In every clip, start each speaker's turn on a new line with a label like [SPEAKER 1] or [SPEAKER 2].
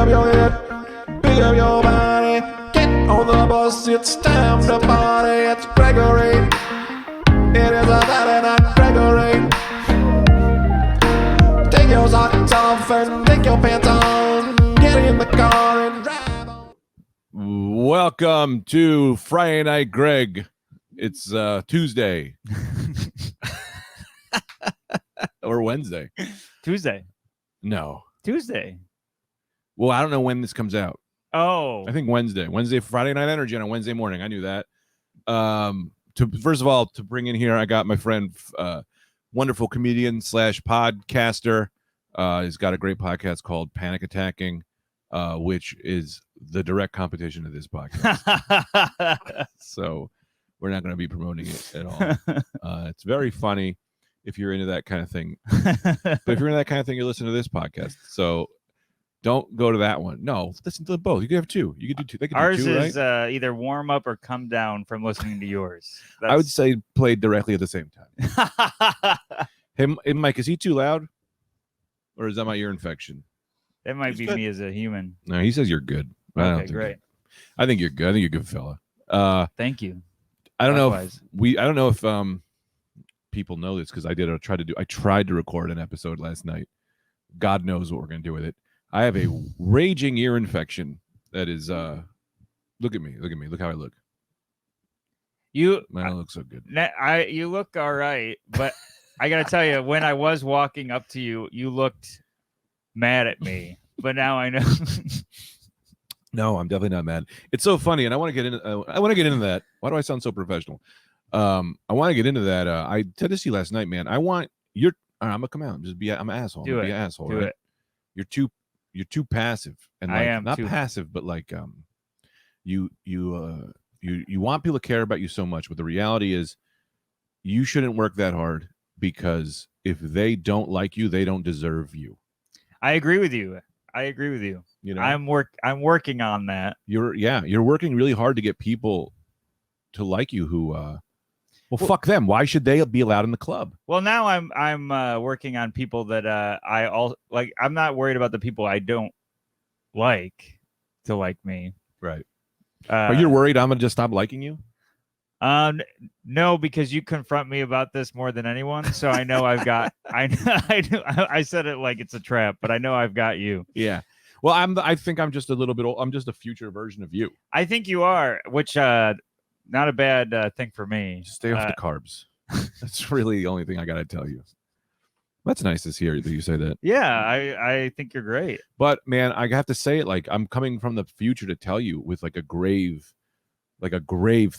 [SPEAKER 1] up your head, pick up your body, get on the bus, it's time to party. It's Gregory, it is a Saturday night, Gregory. Take your socks off and take your pants on, get in the car and drive on.
[SPEAKER 2] Welcome to Friday Night Greg. It's Tuesday. Or Wednesday.
[SPEAKER 3] Tuesday.
[SPEAKER 2] No.
[SPEAKER 3] Tuesday.
[SPEAKER 2] Well, I don't know when this comes out.
[SPEAKER 3] Oh.
[SPEAKER 2] I think Wednesday. Wednesday, Friday Night Energy on a Wednesday morning. I knew that. First of all, to bring in here, I got my friend, wonderful comedian / podcaster. He's got a great podcast called Panic Attacking, which is the direct competition of this podcast. So we're not going to be promoting it at all. It's very funny if you're into that kind of thing. But if you're into that kind of thing, you listen to this podcast. So don't go to that one. No, listen to both. You can have two. You can do two. They can
[SPEAKER 3] Ours
[SPEAKER 2] do two,
[SPEAKER 3] is
[SPEAKER 2] right?
[SPEAKER 3] Either warm up or come down from listening to yours.
[SPEAKER 2] I would say play directly at the same time. Hey, Mike, is he too loud? Or is that my ear infection?
[SPEAKER 3] That might
[SPEAKER 2] He's
[SPEAKER 3] be
[SPEAKER 2] good.
[SPEAKER 3] me as a human.
[SPEAKER 2] No, he says you're good. I don't
[SPEAKER 3] Okay,
[SPEAKER 2] think
[SPEAKER 3] great.
[SPEAKER 2] I think you're good. I think you're a good fella.
[SPEAKER 3] Thank you.
[SPEAKER 2] I don't
[SPEAKER 3] Likewise.
[SPEAKER 2] know if I don't know if people know this because I tried to record an episode last night. God knows what we're gonna do with it. I have a raging ear infection that is look at me. Look how I look.
[SPEAKER 3] You
[SPEAKER 2] Man, I look so good.
[SPEAKER 3] you look all right, but I gotta tell you, when I was walking up to you, you looked mad at me. But now I know.
[SPEAKER 2] No, I'm definitely not mad. It's so funny, and I want to get into that. Why do I sound so professional? I want to get into that. I said this to you last night, man. I'm gonna come out. I'm an asshole.
[SPEAKER 3] Do
[SPEAKER 2] I'm
[SPEAKER 3] it.
[SPEAKER 2] Be an asshole.
[SPEAKER 3] Do
[SPEAKER 2] right?
[SPEAKER 3] it.
[SPEAKER 2] You're too passive, and
[SPEAKER 3] I
[SPEAKER 2] like,
[SPEAKER 3] am
[SPEAKER 2] not
[SPEAKER 3] too.
[SPEAKER 2] passive, but like you want people to care about you so much, but the reality is you shouldn't work that hard because if they don't like you, they don't deserve you.
[SPEAKER 3] I agree with you.
[SPEAKER 2] You know,
[SPEAKER 3] I'm working on that.
[SPEAKER 2] you're working really hard to get people to like you who well, fuck them. Why should they be allowed in the club?
[SPEAKER 3] Well, now I'm working on people that I all like. I'm not worried about the people I don't like to like me.
[SPEAKER 2] Right. Are you worried I'm gonna just stop liking you?
[SPEAKER 3] No, because you confront me about this more than anyone. So I know I've got. I said it like it's a trap, but I know I've got you.
[SPEAKER 2] Yeah. Well, I think I'm just a little bit old. I'm just a future version of you.
[SPEAKER 3] I think you are, which not a bad thing for me.
[SPEAKER 2] Just stay off the carbs. That's really the only thing I gotta tell you. That's nice to hear that you say that.
[SPEAKER 3] Yeah, I think you're great.
[SPEAKER 2] But man, I have to say it like I'm coming from the future to tell you with like a grave,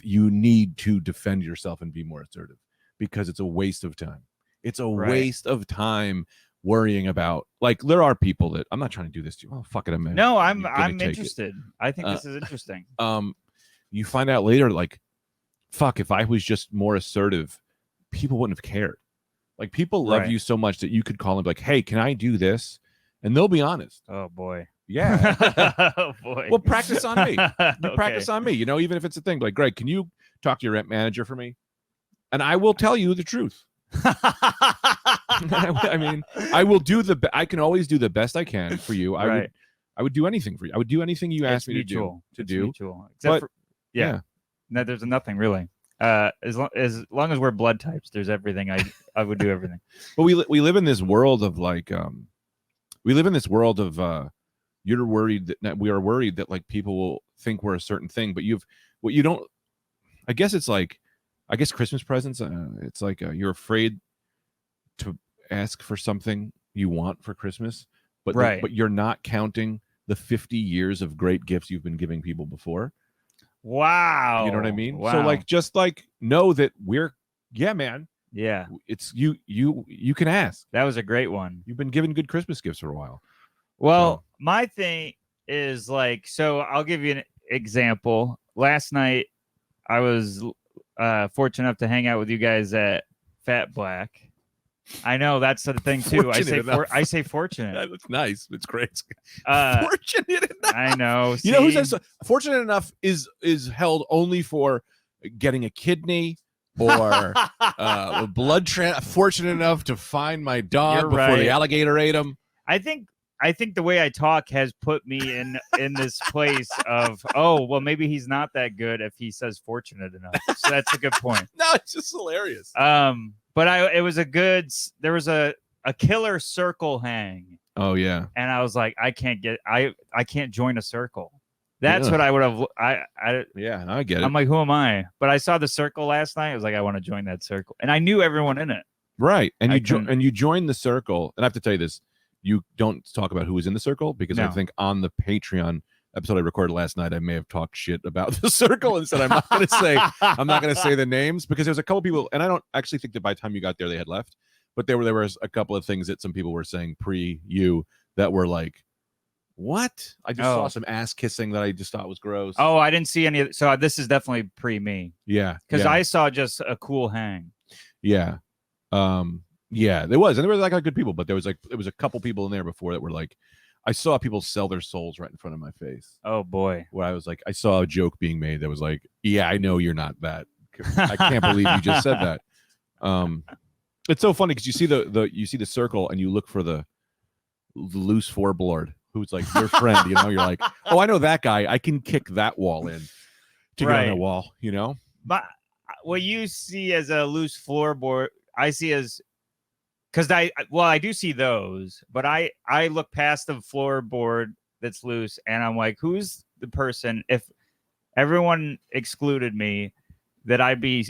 [SPEAKER 2] you need to defend yourself and be more assertive because it's a waste of time. It's a waste of time worrying about like there are people that I'm not trying to do this to you. Oh, fuck it, man.
[SPEAKER 3] No, I'm interested. I think this is interesting.
[SPEAKER 2] You find out later, like, fuck, if I was just more assertive, people wouldn't have cared. Like people love you so much that you could call them like, hey, can I do this? And they'll be honest.
[SPEAKER 3] Oh boy.
[SPEAKER 2] Yeah.
[SPEAKER 3] Oh boy.
[SPEAKER 2] Well, practice on me.
[SPEAKER 3] Okay.
[SPEAKER 2] Practice on me. You know, even if it's a thing. Like, Greg, can you talk to your rent manager for me? And I will tell you the truth. I mean, I can always do the best I can for you. I would do anything for you. I would do anything you asked me to do.
[SPEAKER 3] Mutual. Except for no, there's nothing really. As long as we're blood types, there's everything. I would do everything.
[SPEAKER 2] But we live in this world of like you're worried that we are worried that like people will think we're a certain thing, but I guess Christmas presents, it's like you're afraid to ask for something you want for Christmas, but but you're not counting the 50 years of great gifts you've been giving people before.
[SPEAKER 3] Wow.
[SPEAKER 2] You know what I mean?
[SPEAKER 3] Wow.
[SPEAKER 2] So like just like know that man.
[SPEAKER 3] Yeah.
[SPEAKER 2] It's you can ask.
[SPEAKER 3] That was a great one.
[SPEAKER 2] You've been giving good Christmas gifts for a while.
[SPEAKER 3] Well, my thing is like, so I'll give you an example. Last night I was fortunate enough to hang out with you guys at Fat Black. I know that's the thing too. I say fortunate.
[SPEAKER 2] That's nice. It's great.
[SPEAKER 3] Fortunate enough. I know.
[SPEAKER 2] You know who says fortunate enough is held only for getting a kidney or a blood transfusion. Fortunate enough to find my dog before the alligator ate him.
[SPEAKER 3] I think I think the way I talk has put me in this place of, oh, well, maybe he's not that good if he says fortunate enough. So that's a good point.
[SPEAKER 2] No, it's just hilarious.
[SPEAKER 3] But it was there was a killer circle hang,
[SPEAKER 2] Oh yeah.
[SPEAKER 3] and I was like, I can't join a circle. That's
[SPEAKER 2] Yeah.
[SPEAKER 3] what I would have.
[SPEAKER 2] Yeah, I get it.
[SPEAKER 3] I'm like, who am I? But I saw the circle last night. I was like, I want to join that circle, and I knew everyone in it.
[SPEAKER 2] Right. And
[SPEAKER 3] I
[SPEAKER 2] you
[SPEAKER 3] couldn't-
[SPEAKER 2] you join the circle. And I have to tell you this. You don't talk about who was in the circle because I
[SPEAKER 3] No.
[SPEAKER 2] think on the Patreon episode I recorded last night, I may have talked shit about the circle and said I'm not gonna say the names because there's a couple people, and I don't actually think that by the time you got there they had left, but there was a couple of things that some people were saying pre you that were like, what? I just saw
[SPEAKER 3] Oh.
[SPEAKER 2] some ass kissing that I just thought was gross.
[SPEAKER 3] Oh, I didn't see any. So this is definitely pre me
[SPEAKER 2] yeah.
[SPEAKER 3] because
[SPEAKER 2] yeah.
[SPEAKER 3] I saw just a cool hang.
[SPEAKER 2] Yeah. Yeah, there was, and there were like good people, but there was a couple people in there before that were like, I saw people sell their souls right in front of my face.
[SPEAKER 3] Oh boy.
[SPEAKER 2] Where I was like, I saw a joke being made that was like, yeah, I know you're not that. I can't believe you just said that. It's so funny because you see you see the circle and you look for the loose floorboard who's like your friend, you know, you're like, oh, I know that guy. I can kick that wall in to get on
[SPEAKER 3] Right.
[SPEAKER 2] the wall, you know?
[SPEAKER 3] But what you see as a loose floorboard, I see as because I do see those, but I look past the floorboard that's loose and I'm like, who's the person? If everyone excluded me, that I'd be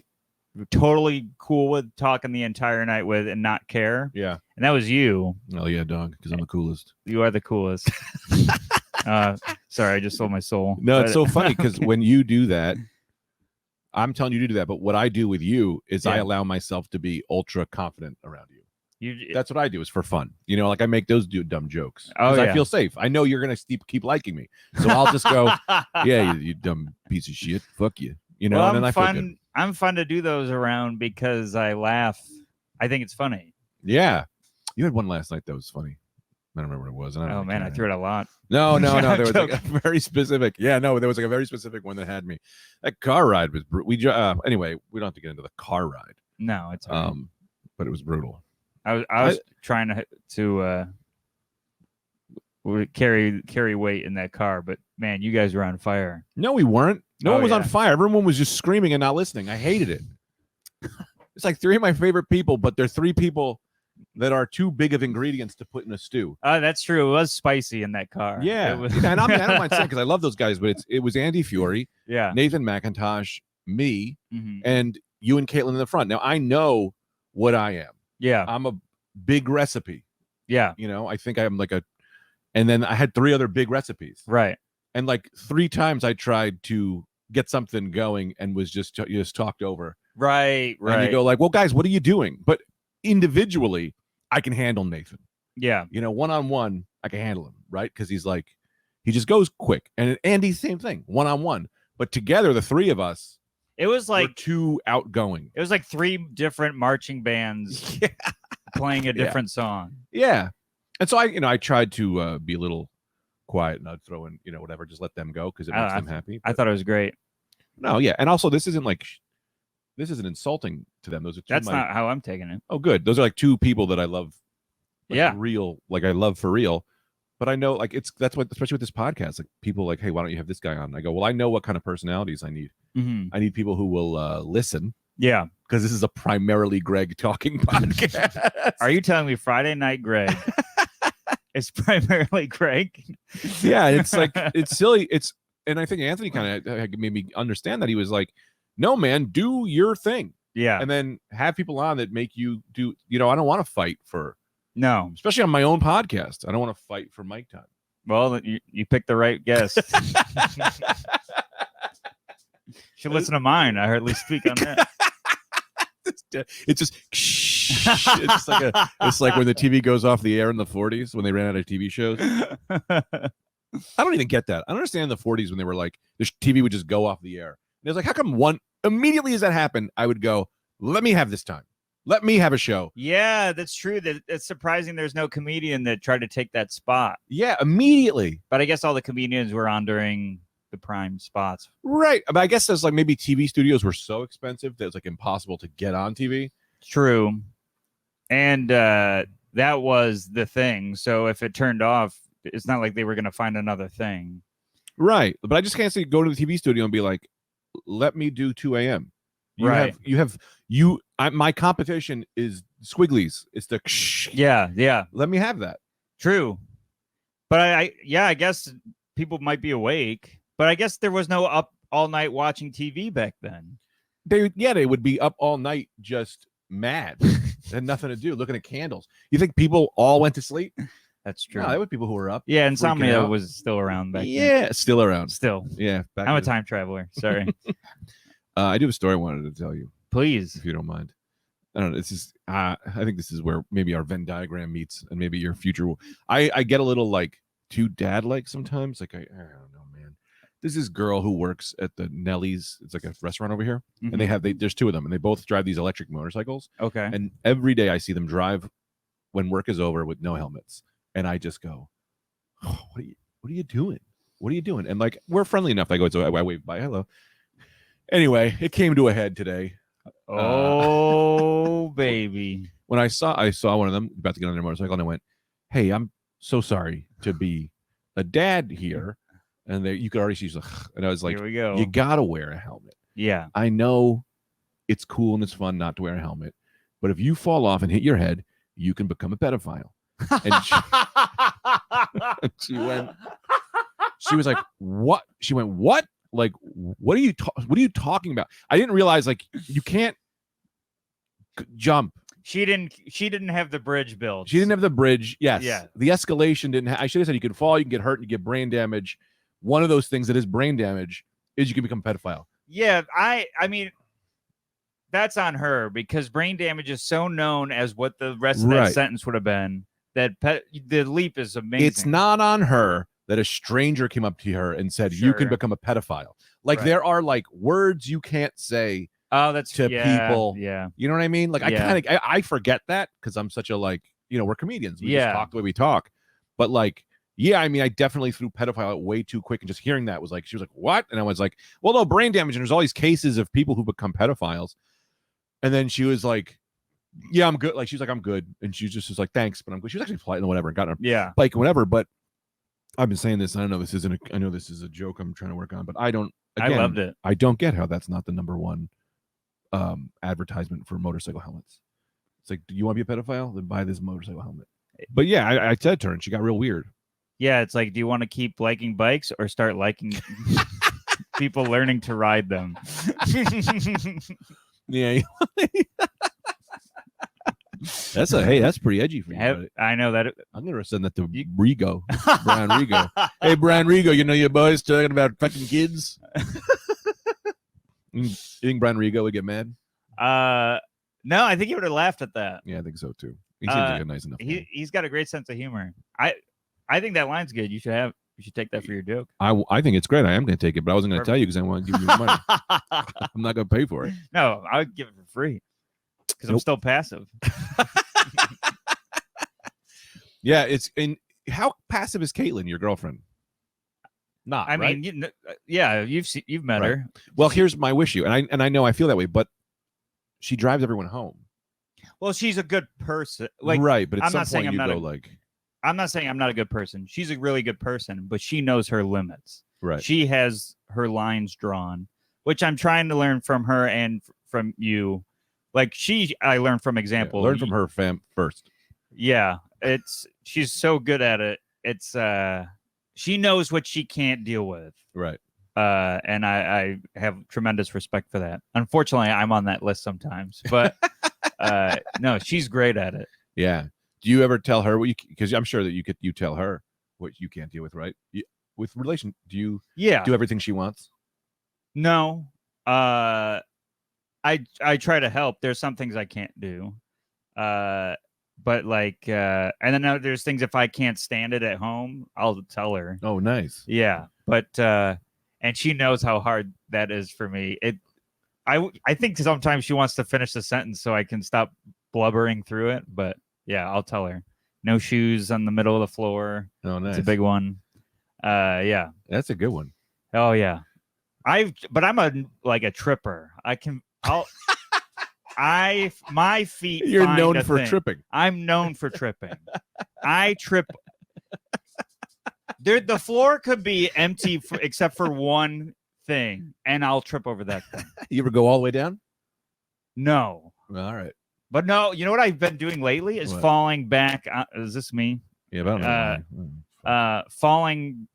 [SPEAKER 3] totally cool with talking the entire night with and not care.
[SPEAKER 2] Yeah.
[SPEAKER 3] And that was you.
[SPEAKER 2] Oh yeah, dog, because I'm the coolest.
[SPEAKER 3] You are the coolest. Sorry, I just sold my soul.
[SPEAKER 2] No, it's
[SPEAKER 3] But-
[SPEAKER 2] so funny because when you do that, I'm telling you to do that. But what I do with you is I
[SPEAKER 3] Yeah.
[SPEAKER 2] allow myself to be ultra confident around you.
[SPEAKER 3] you
[SPEAKER 2] That's what I do. Is for fun. You know, like I make those dumb jokes.
[SPEAKER 3] Oh,
[SPEAKER 2] 'Cause I
[SPEAKER 3] yeah.
[SPEAKER 2] feel safe. I know you're gonna keep liking me, so I'll just go, yeah, you dumb piece of shit. Fuck you. You know,
[SPEAKER 3] well,
[SPEAKER 2] and then I feel good.
[SPEAKER 3] I'm fun to do those around because I laugh. I think it's funny.
[SPEAKER 2] Yeah, you had one last night that was funny. I don't remember what it was. And I don't
[SPEAKER 3] Oh
[SPEAKER 2] really
[SPEAKER 3] man, I
[SPEAKER 2] care.
[SPEAKER 3] threw it a lot.
[SPEAKER 2] No. There was like a
[SPEAKER 3] Joking.
[SPEAKER 2] very specific. Yeah, no, there was like a very specific one that had me. That car ride was. Anyway, we don't have to get into the car ride.
[SPEAKER 3] No, it's all right.
[SPEAKER 2] But it was brutal.
[SPEAKER 3] I was trying to carry weight in that car, but man, you guys were on fire.
[SPEAKER 2] No, we weren't. No
[SPEAKER 3] Oh,
[SPEAKER 2] one was on
[SPEAKER 3] yeah.
[SPEAKER 2] fire. Everyone was just screaming and not listening. I hated it. It's like three of my favorite people, but they're three people that are too big of ingredients to put in a stew.
[SPEAKER 3] That's true. It was spicy in that car.
[SPEAKER 2] Yeah,
[SPEAKER 3] It was,
[SPEAKER 2] and I don't mind saying because I love those guys, but it was Andy Fiore,
[SPEAKER 3] yeah.
[SPEAKER 2] Nathan McIntosh, me,
[SPEAKER 3] Mhm.
[SPEAKER 2] and you and Caitlin in the front. Now I know what I am.
[SPEAKER 3] Yeah.
[SPEAKER 2] I'm a big recipe.
[SPEAKER 3] Yeah.
[SPEAKER 2] You know, I think I'm like and then I had three other big recipes.
[SPEAKER 3] Right.
[SPEAKER 2] And like three times I tried to get something going and was just talked over.
[SPEAKER 3] Right.
[SPEAKER 2] And you go like, well, guys, what are you doing? But individually, I can handle Nathan.
[SPEAKER 3] Yeah.
[SPEAKER 2] You know, one-on-one, I can handle him, right? Because he's like, he just goes quick. And Andy, same thing, one-on-one. But together, the three of us
[SPEAKER 3] It was
[SPEAKER 2] were
[SPEAKER 3] like
[SPEAKER 2] too outgoing.
[SPEAKER 3] it was like three different marching bands
[SPEAKER 2] Yeah.
[SPEAKER 3] playing a different song.
[SPEAKER 2] Yeah. And so I tried to be a little quiet and I'd throw in, whatever, just let them go because it makes them happy.
[SPEAKER 3] I thought it was great.
[SPEAKER 2] No, yeah. And also, this isn't insulting to them. Those are two
[SPEAKER 3] That's not how I'm taking it.
[SPEAKER 2] Oh, good. Those are like two people that I love. Like,
[SPEAKER 3] Yeah.
[SPEAKER 2] real. Like I love for real. But I know, like that's what, especially with this podcast, like people like, hey, why don't you have this guy on? And I go, well, I know what kind of personalities I need.
[SPEAKER 3] Mhm.
[SPEAKER 2] I need people who will listen
[SPEAKER 3] Yeah.
[SPEAKER 2] because this is a primarily Greg talking podcast.
[SPEAKER 3] Are you telling me Friday Night Greg is primarily Greg?
[SPEAKER 2] Yeah, it's like it's silly. And I think Anthony kind of made me understand that. He was like, no, man, do your thing.
[SPEAKER 3] Yeah.
[SPEAKER 2] And then have people on that make you do, I don't want to fight for,
[SPEAKER 3] No.
[SPEAKER 2] especially on my own podcast. I don't want to fight for mic time.
[SPEAKER 3] Well, you picked the right guest. Should listen to mine. I hardly speak on that.
[SPEAKER 2] It's just it's like when the TV goes off the air in the 40s when they ran out of TV shows. I don't even get that. I don't understand the 40s when they were like the TV would just go off the air. And it's like, how come immediately as that happened, I would go, let me have this time. Let me have a show.
[SPEAKER 3] Yeah, that's true. It's surprising there's no comedian that tried to take that spot.
[SPEAKER 2] Yeah, immediately.
[SPEAKER 3] But I guess all the comedians were on during the prime spots.
[SPEAKER 2] Right. But I guess there's like maybe TV studios were so expensive that it's like impossible to get on TV.
[SPEAKER 3] True. And that was the thing. So if it turned off, it's not like they were going to find another thing.
[SPEAKER 2] Right. But I just can't say go to the TV studio and be like, let me do 2 a.m.
[SPEAKER 3] Right.
[SPEAKER 2] My competition is squigglies. It's the
[SPEAKER 3] Yeah.
[SPEAKER 2] let me have that.
[SPEAKER 3] True. But I guess people might be awake, but I guess there was no up all night watching TV back then.
[SPEAKER 2] They would be up all night just mad. They had nothing to do, looking at candles. You think people all went to sleep?
[SPEAKER 3] That's true.
[SPEAKER 2] No, there were people who were up.
[SPEAKER 3] Yeah,
[SPEAKER 2] freaking
[SPEAKER 3] insomnia
[SPEAKER 2] out.
[SPEAKER 3] was still around back then.
[SPEAKER 2] Yeah, still around.
[SPEAKER 3] Still.
[SPEAKER 2] Yeah.
[SPEAKER 3] I'm a time traveler. Sorry.
[SPEAKER 2] I do have a story I wanted to tell you,
[SPEAKER 3] Please.
[SPEAKER 2] if you don't mind. I don't know. This is. I think this is where maybe our Venn diagram meets, and maybe your future will. I get a little like too dad-like sometimes. Like I don't know, man. There's this girl who works at the Nelly's. It's like a restaurant over here, and there's two of them, and they both drive these electric motorcycles.
[SPEAKER 3] Okay.
[SPEAKER 2] And every day I see them drive when work is over with no helmets, and I just go, oh, "What are you doing? What are you doing?" And like we're friendly enough. I go, so I wave bye, hello. Anyway, it came to a head today.
[SPEAKER 3] Oh, baby.
[SPEAKER 2] When I saw one of them about to get on their motorcycle, and I went, "Hey, I'm so sorry to be a dad here." And you could already see, she's like, and I was like,
[SPEAKER 3] Here we go.
[SPEAKER 2] "You gotta wear a helmet."
[SPEAKER 3] Yeah.
[SPEAKER 2] I know it's cool and it's fun not to wear a helmet, but if you fall off and hit your head, you can become a pedophile. And she was like, "What?" She went, "What? Like, what are you talking about?" I didn't realize like you can't jump.
[SPEAKER 3] She didn't have the bridge built.
[SPEAKER 2] She didn't have the bridge. Yes.
[SPEAKER 3] Yeah.
[SPEAKER 2] The escalation didn't. I should have said you could fall, you can get hurt, and you get brain damage. One of those things that is brain damage is you can become a pedophile.
[SPEAKER 3] Yeah, I mean, that's on her because brain damage is so known as what the rest of that sentence would have been. That the leap is amazing.
[SPEAKER 2] It's not on her that a stranger came up to her and said you can become a pedophile. Like there are like words you can't say.
[SPEAKER 3] Oh, that's
[SPEAKER 2] to people.
[SPEAKER 3] Yeah,
[SPEAKER 2] you know what I mean. Like I forget that because I'm such a like we're comedians. We just talk the way we talk. But like I mean I definitely threw pedophile out way too quick, and just hearing that was like she was like what, and I was like well no brain damage, and there's all these cases of people who become pedophiles, and then she was like yeah I'm good. Like she was like I'm good, and she just was like thanks, but I'm good. She was actually polite and whatever, and got her bike and whatever. But I've been saying this. I know this isn't. I know this is a joke I'm trying to work on, but I don't. Again,
[SPEAKER 3] I loved it.
[SPEAKER 2] I don't get how that's not the number one advertisement for motorcycle helmets. It's like, do you want to be a pedophile? Then buy this motorcycle helmet. But yeah, I said to her, and she got real weird.
[SPEAKER 3] Yeah, it's like, do you want to keep liking bikes or start liking people learning to ride them?
[SPEAKER 2] Yeah. That's pretty edgy for you.
[SPEAKER 3] I know that.
[SPEAKER 2] I'm gonna send that to Rigo, Brian Rigo. Hey, Brian Rigo, you know your boys talking about fucking kids. You think Brian Rigo would get mad?
[SPEAKER 3] No, I think he would have laughed at that.
[SPEAKER 2] Yeah, I think so too. He seems like a nice enough guy.
[SPEAKER 3] He's got a great sense of humor. I think that line's good. You should take that for your joke.
[SPEAKER 2] I think it's great. I am going to take it, but I wasn't going to tell you because I want to give you the money. I'm not going to pay for it.
[SPEAKER 3] No, I would give it for free because I'm still passive.
[SPEAKER 2] Yeah, how passive is Caitlin, your girlfriend? Not.
[SPEAKER 3] I
[SPEAKER 2] right?
[SPEAKER 3] mean, you've met her.
[SPEAKER 2] Well, here's my issue, and I know I feel that way, but she drives everyone home.
[SPEAKER 3] Well, she's a good person. Like
[SPEAKER 2] right, but at
[SPEAKER 3] I'm
[SPEAKER 2] some
[SPEAKER 3] not saying
[SPEAKER 2] point
[SPEAKER 3] I'm
[SPEAKER 2] you
[SPEAKER 3] not
[SPEAKER 2] go like.
[SPEAKER 3] I'm not saying I'm not a good person. She's a really good person, but she knows her limits.
[SPEAKER 2] Right.
[SPEAKER 3] She has her lines drawn, which I'm trying to learn from her and from you. Like I learned from example.
[SPEAKER 2] Yeah, learn from her first.
[SPEAKER 3] Yeah, she's so good at it. It's she knows what she can't deal with.
[SPEAKER 2] Right.
[SPEAKER 3] And I have tremendous respect for that. Unfortunately, I'm on that list sometimes, but no, she's great at it.
[SPEAKER 2] Yeah. Do you ever tell her because I'm sure that you tell her what you can't deal with, right? With relation, do you do everything she wants?
[SPEAKER 3] No. I try to help. There's some things I can't do. But like and then there's things if I can't stand it at home, I'll tell her.
[SPEAKER 2] Oh, nice.
[SPEAKER 3] Yeah. But and she knows how hard that is for me. I think sometimes she wants to finish the sentence so I can stop blubbering through it, but yeah, I'll tell her. No shoes on the middle of the floor.
[SPEAKER 2] Oh, nice.
[SPEAKER 3] It's a big one. Yeah.
[SPEAKER 2] That's a good one.
[SPEAKER 3] Oh yeah. But I'm a tripper. my feet.
[SPEAKER 2] You're
[SPEAKER 3] find
[SPEAKER 2] known
[SPEAKER 3] a
[SPEAKER 2] for
[SPEAKER 3] thing.
[SPEAKER 2] tripping.
[SPEAKER 3] I'm known for tripping. I trip. The floor could be empty except for one thing, and I'll trip over that thing.
[SPEAKER 2] You ever go all the way down?
[SPEAKER 3] No,
[SPEAKER 2] Well, all right.
[SPEAKER 3] but no. You know what I've been doing lately is
[SPEAKER 2] What?
[SPEAKER 3] falling back. Is this me?
[SPEAKER 2] Yeah, but I don't know.
[SPEAKER 3] Falling.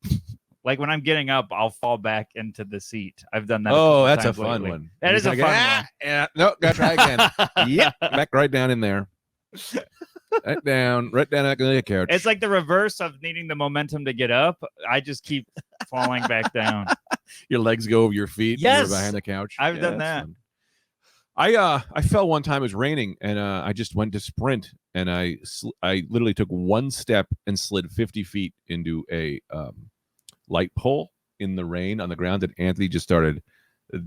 [SPEAKER 3] Like when I'm getting up, I'll fall back into the seat. I've done that.
[SPEAKER 2] Oh,
[SPEAKER 3] couple
[SPEAKER 2] that's a
[SPEAKER 3] times
[SPEAKER 2] fun
[SPEAKER 3] lately.
[SPEAKER 2] one.
[SPEAKER 3] That
[SPEAKER 2] You're
[SPEAKER 3] is a
[SPEAKER 2] like,
[SPEAKER 3] fun
[SPEAKER 2] "Ah,
[SPEAKER 3] one.
[SPEAKER 2] Yeah, no, gotta try again. Yep, back right down in there. Right down on the couch.
[SPEAKER 3] It's like the reverse of needing the momentum to get up. I just keep falling back down.
[SPEAKER 2] your legs go over your feet. And
[SPEAKER 3] Yes.
[SPEAKER 2] you're behind the couch.
[SPEAKER 3] I've done
[SPEAKER 2] that's
[SPEAKER 3] that.
[SPEAKER 2] fun. I fell one time. It was raining, and I just went to sprint, and I literally took one step and slid 50 feet into a light pole in the rain on the ground, and Anthony just started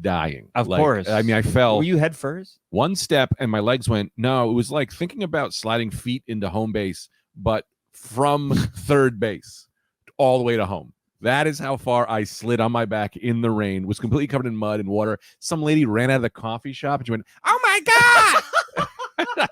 [SPEAKER 2] dying.
[SPEAKER 3] Of
[SPEAKER 2] Like,
[SPEAKER 3] course.
[SPEAKER 2] I mean, I fell
[SPEAKER 3] Were you head first?
[SPEAKER 2] one step, and my legs went. No, it was like thinking about sliding feet into home base, but from third base all the way to home. That is how far I slid on my back in the rain, was completely covered in mud and water. Some lady ran out of the coffee shop and she went, "Oh my God!"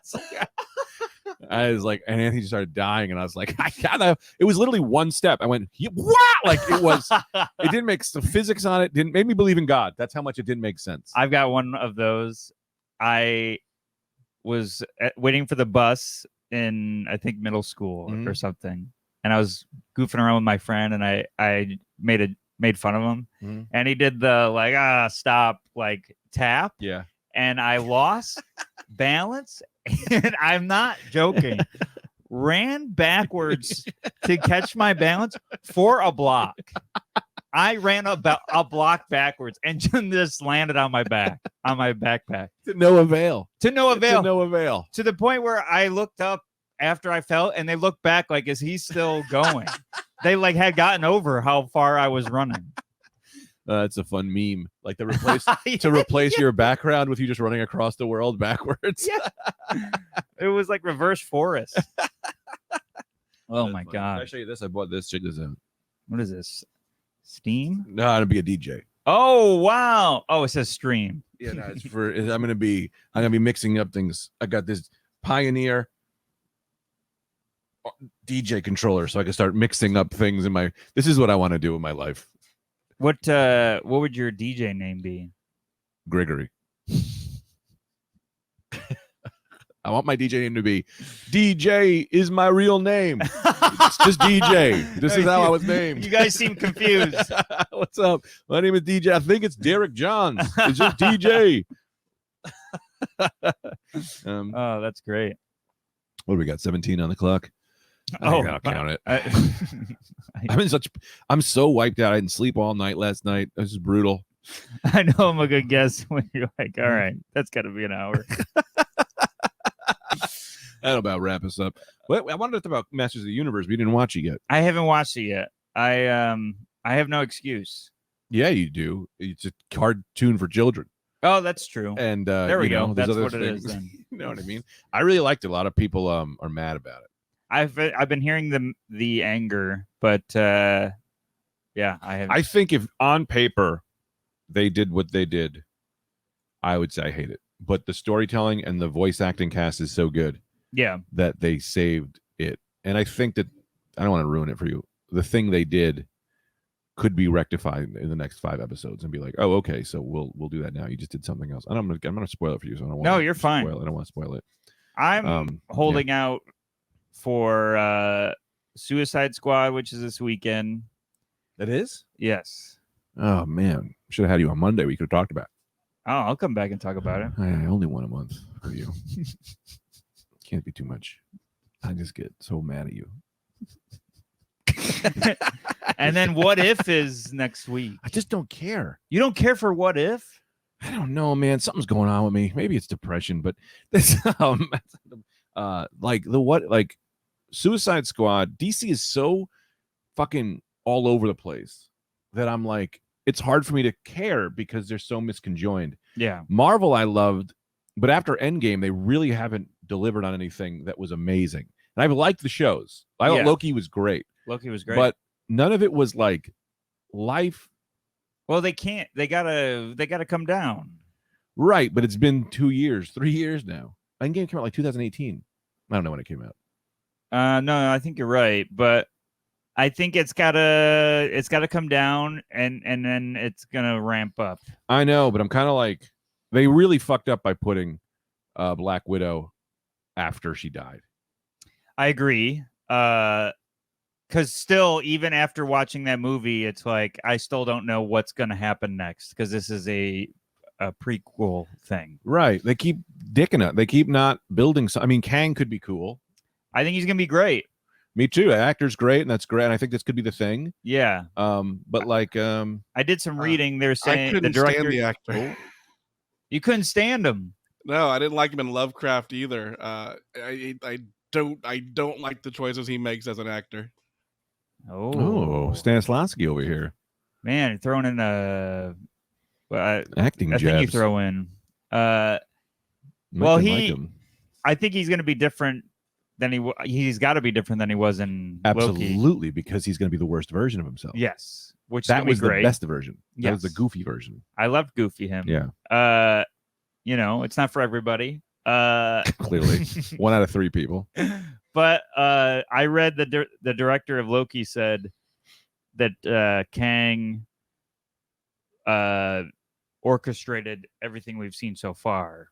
[SPEAKER 2] I was like, and Anthony just started dying, and I was like, I gotta. It was literally one step. I went, "What?" Like it was. It didn't make the physics on it. Didn't make me believe in God. That's how much it didn't make sense.
[SPEAKER 3] I've got one of those. I was waiting for the bus in, I think, middle school or something, and I was goofing around with my friend, and I made fun of him,
[SPEAKER 2] Mhm.
[SPEAKER 3] and he did the like stop like tap,
[SPEAKER 2] Yeah.
[SPEAKER 3] and I lost balance, and I'm not joking. Ran backwards to catch my balance for a block. I ran a block backwards and just landed on my back, on my backpack.
[SPEAKER 2] To no avail.
[SPEAKER 3] To no avail.
[SPEAKER 2] To no avail.
[SPEAKER 3] To the point where I looked up after I fell, and they looked back like, is he still going? They like had gotten over how far I was running.
[SPEAKER 2] It's a fun meme. Like to replace your background with you just running across the world backwards.
[SPEAKER 3] Yeah. It was like reverse Forrest. Oh
[SPEAKER 2] That's
[SPEAKER 3] my
[SPEAKER 2] funny.
[SPEAKER 3] God.
[SPEAKER 2] Can I show you this? I bought this. Check this out.
[SPEAKER 3] What is this? Steam?
[SPEAKER 2] No, it'll be a DJ.
[SPEAKER 3] Oh wow. Oh, it says stream.
[SPEAKER 2] Yeah, no, it's for. I'm gonna be mixing up things. I got this Pioneer DJ controller, so I can start mixing up things in my. This is what I want to do in my life.
[SPEAKER 3] What would your DJ name be?
[SPEAKER 2] Gregory. I want my DJ name to be DJ is my real name. It's just DJ. This is how I was named.
[SPEAKER 3] You guys seem confused.
[SPEAKER 2] What's up? My name is DJ. I think it's Derek Johns. It's just DJ.
[SPEAKER 3] Oh, that's great.
[SPEAKER 2] What do we got? 17 on the clock.
[SPEAKER 3] Oh,
[SPEAKER 2] I'll count it.
[SPEAKER 3] I
[SPEAKER 2] I'm so wiped out. I didn't sleep all night last night. This is brutal.
[SPEAKER 3] I know I'm a good guess when you're like, all right, that's got to be an hour.
[SPEAKER 2] That'll about wrap us up. Well, I wanted to talk about Masters of the Universe, but you didn't watch it yet.
[SPEAKER 3] I haven't watched it yet. I have no excuse.
[SPEAKER 2] Yeah, you do. It's a cartoon for children.
[SPEAKER 3] Oh, that's true.
[SPEAKER 2] And
[SPEAKER 3] There we
[SPEAKER 2] you know,
[SPEAKER 3] go.
[SPEAKER 2] there's
[SPEAKER 3] That's
[SPEAKER 2] other
[SPEAKER 3] what it is
[SPEAKER 2] things.
[SPEAKER 3] then.
[SPEAKER 2] You know what I mean? I really liked it. A lot of people are mad about it.
[SPEAKER 3] I've been hearing the anger, but yeah, I have.
[SPEAKER 2] I think if on paper they did what they did, I would say I hate it. But the storytelling and the voice acting cast is so good
[SPEAKER 3] yeah,
[SPEAKER 2] that they saved it. And I think that I don't want to ruin it for you. The thing they did could be rectified in the next 5 episodes and be like, oh, okay, so we'll do that now. You just did something else. And I'm gonna spoil it for you, so I don't want.
[SPEAKER 3] No, you're fine.
[SPEAKER 2] I don't want to spoil it.
[SPEAKER 3] I'm holding out for Suicide Squad, which is this weekend.
[SPEAKER 2] That is.
[SPEAKER 3] Yes.
[SPEAKER 2] Oh man, should have had you on Monday. We could have talked about.
[SPEAKER 3] Oh, I'll come back and talk about it.
[SPEAKER 2] I only want a month for you. Can't be too much. I just get so mad at you.
[SPEAKER 3] And then What If is next week.
[SPEAKER 2] I just don't care.
[SPEAKER 3] You don't care for What If?
[SPEAKER 2] I don't know, man. Something's going on with me. Maybe it's depression, but this like Suicide Squad, DC is so fucking all over the place that I'm like, it's hard for me to care because they're so misconjoined.
[SPEAKER 3] Yeah.
[SPEAKER 2] Marvel I loved, but after Endgame, they really haven't delivered on anything that was amazing. And I've liked the shows. I thought
[SPEAKER 3] Yeah.
[SPEAKER 2] Loki was great,
[SPEAKER 3] Loki was great.
[SPEAKER 2] but none of it was like life.
[SPEAKER 3] well, they can't. They gotta come down.
[SPEAKER 2] Right, but it's been 2 years, 3 years now. Endgame came out like 2018. I don't know when it came out.
[SPEAKER 3] No, I think you're right, but I think it's gotta come down and then it's gonna ramp up.
[SPEAKER 2] I know, but I'm kind of like, they really fucked up by putting Black Widow after she died.
[SPEAKER 3] I agree. Because still, even after watching that movie, it's like I still don't know what's gonna happen next because this is a prequel thing.
[SPEAKER 2] Right. They keep dicking it. They keep not building. I mean, Kang could be cool.
[SPEAKER 3] I think he's gonna be great.
[SPEAKER 2] Me too. The actor's great, and that's great. And I think this could be the thing.
[SPEAKER 3] Yeah.
[SPEAKER 2] But like,
[SPEAKER 3] I did some reading. They're
[SPEAKER 4] I
[SPEAKER 3] saying the
[SPEAKER 4] couldn't
[SPEAKER 3] director.
[SPEAKER 4] stand the actor.
[SPEAKER 3] You couldn't stand him.
[SPEAKER 4] No, I didn't like him in Lovecraft either. I don't like the choices he makes as an actor.
[SPEAKER 2] oh, Stanislavski over here,
[SPEAKER 3] Man, throwing in a
[SPEAKER 2] acting
[SPEAKER 3] I think you
[SPEAKER 2] jabs.
[SPEAKER 3] throw in.
[SPEAKER 2] Nothing
[SPEAKER 3] well,
[SPEAKER 2] like him.
[SPEAKER 3] I think he's going to be different than he's got to be different than he was in Loki.
[SPEAKER 2] Absolutely, because he's going to be the worst version of himself.
[SPEAKER 3] Yes, which
[SPEAKER 2] that
[SPEAKER 3] is
[SPEAKER 2] was
[SPEAKER 3] be great.
[SPEAKER 2] the best version. That was the
[SPEAKER 3] Yes.
[SPEAKER 2] goofy version.
[SPEAKER 3] I loved Goofy him.
[SPEAKER 2] Yeah,
[SPEAKER 3] You know, it's not for everybody.
[SPEAKER 2] clearly, 1 out of 3 people.
[SPEAKER 3] But I read the director of Loki said that Kang orchestrated everything we've seen so far.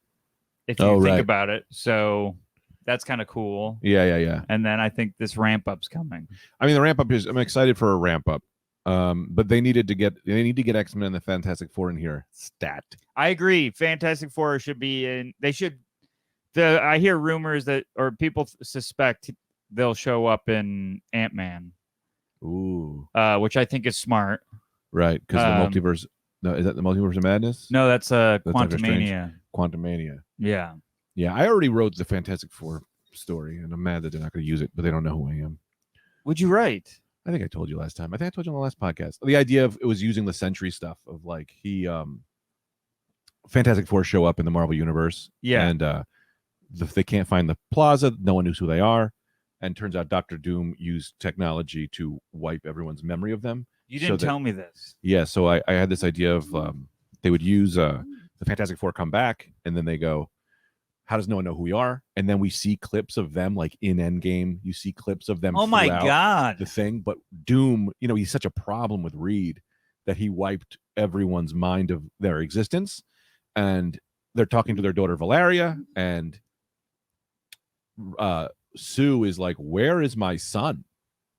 [SPEAKER 3] If you
[SPEAKER 2] Oh,
[SPEAKER 3] think
[SPEAKER 2] right.
[SPEAKER 3] about it, so that's kind of cool.
[SPEAKER 2] Yeah.
[SPEAKER 3] And then I think this ramp up's coming.
[SPEAKER 2] I mean, the ramp up is. I'm excited for a ramp up. But they need to get X-Men and the Fantastic Four in here. Stat.
[SPEAKER 3] I agree. Fantastic Four should be in. They should. I hear rumors that, or people suspect they'll show up in Ant-Man,
[SPEAKER 2] Ooh.
[SPEAKER 3] which I think is smart.
[SPEAKER 2] Right, because
[SPEAKER 3] Um,
[SPEAKER 2] the multiverse. No, is that the Multiverse of Madness?
[SPEAKER 3] No, that's
[SPEAKER 2] Doctor
[SPEAKER 3] Quantumania.
[SPEAKER 2] Quantumania.
[SPEAKER 3] Yeah.
[SPEAKER 2] Yeah, I already wrote the Fantastic Four story, and I'm mad that they're not going to use it, but they don't know who I am.
[SPEAKER 3] Would you write?
[SPEAKER 2] I think I told you last time. I think I told you on the last podcast. The idea of it was using the Sentry stuff of like Fantastic Four show up in the Marvel universe.
[SPEAKER 3] Yeah.
[SPEAKER 2] And they can't find the plaza. No one knows who they are. And turns out Doctor Doom used technology to wipe everyone's memory of them.
[SPEAKER 3] You
[SPEAKER 2] So
[SPEAKER 3] didn't
[SPEAKER 2] that-
[SPEAKER 3] tell me this.
[SPEAKER 2] Yeah, so I had this idea of they would use the Fantastic Four come back, and then they go, how does no one know who we are? And then we see clips of them like in Endgame. You see clips of them.
[SPEAKER 3] Oh my
[SPEAKER 2] throughout
[SPEAKER 3] God.
[SPEAKER 2] the thing. But Doom, he's such a problem with Reed that he wiped everyone's mind of their existence. And they're talking to their daughter Valeria, and Sue is like, where is my son?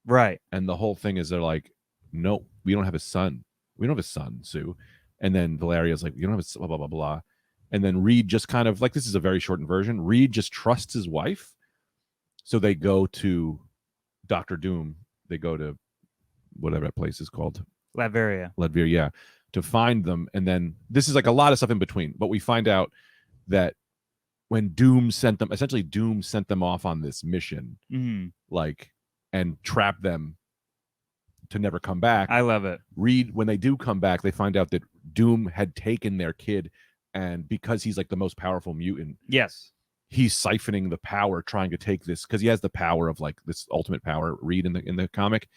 [SPEAKER 3] Right.
[SPEAKER 2] And the whole thing is they're like, no, we don't have a son. We don't have a son, Sue. And then Valeria's like, you don't have a son, blah, blah, blah, blah. And then Reed just kind of like, this is a very shortened version. Reed just trusts his wife. So they go to Dr. Doom. They go to whatever that place is called.
[SPEAKER 3] Latveria.
[SPEAKER 2] Ledvir, yeah, to find them. And then this is like a lot of stuff in between. But we find out that when Doom sent them off on this mission,
[SPEAKER 3] Mhm.
[SPEAKER 2] like, and trapped them to never come back.
[SPEAKER 3] I love it.
[SPEAKER 2] Reed, when they do come back, they find out that Doom had taken their kid, and because he's like the most powerful mutant,
[SPEAKER 3] Yes.
[SPEAKER 2] he's siphoning the power, trying to take this because he has the power of like this ultimate power. Reed in the comic,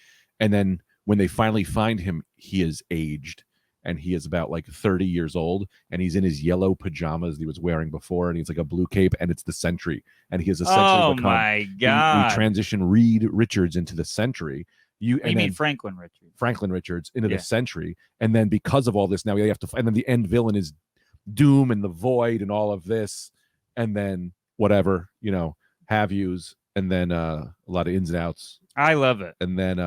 [SPEAKER 2] and then when they finally find him, he is aged, and he is about like 30 years old, and he's in his yellow pajamas that he was wearing before, and he's like a blue cape, and it's the Sentry, and he has essentially
[SPEAKER 3] Oh
[SPEAKER 2] become.
[SPEAKER 3] my
[SPEAKER 2] we
[SPEAKER 3] God.
[SPEAKER 2] transition Reed Richards into the Sentry.
[SPEAKER 3] You
[SPEAKER 2] and
[SPEAKER 3] mean
[SPEAKER 2] then
[SPEAKER 3] Franklin Richards?
[SPEAKER 2] Franklin Richards into
[SPEAKER 3] Yeah.
[SPEAKER 2] the Sentry, and then because of all this, now we have to. And then the end villain is Doom and the Void and all of this, and then whatever have yous, and then a lot of ins and outs,
[SPEAKER 3] I love it.
[SPEAKER 2] and then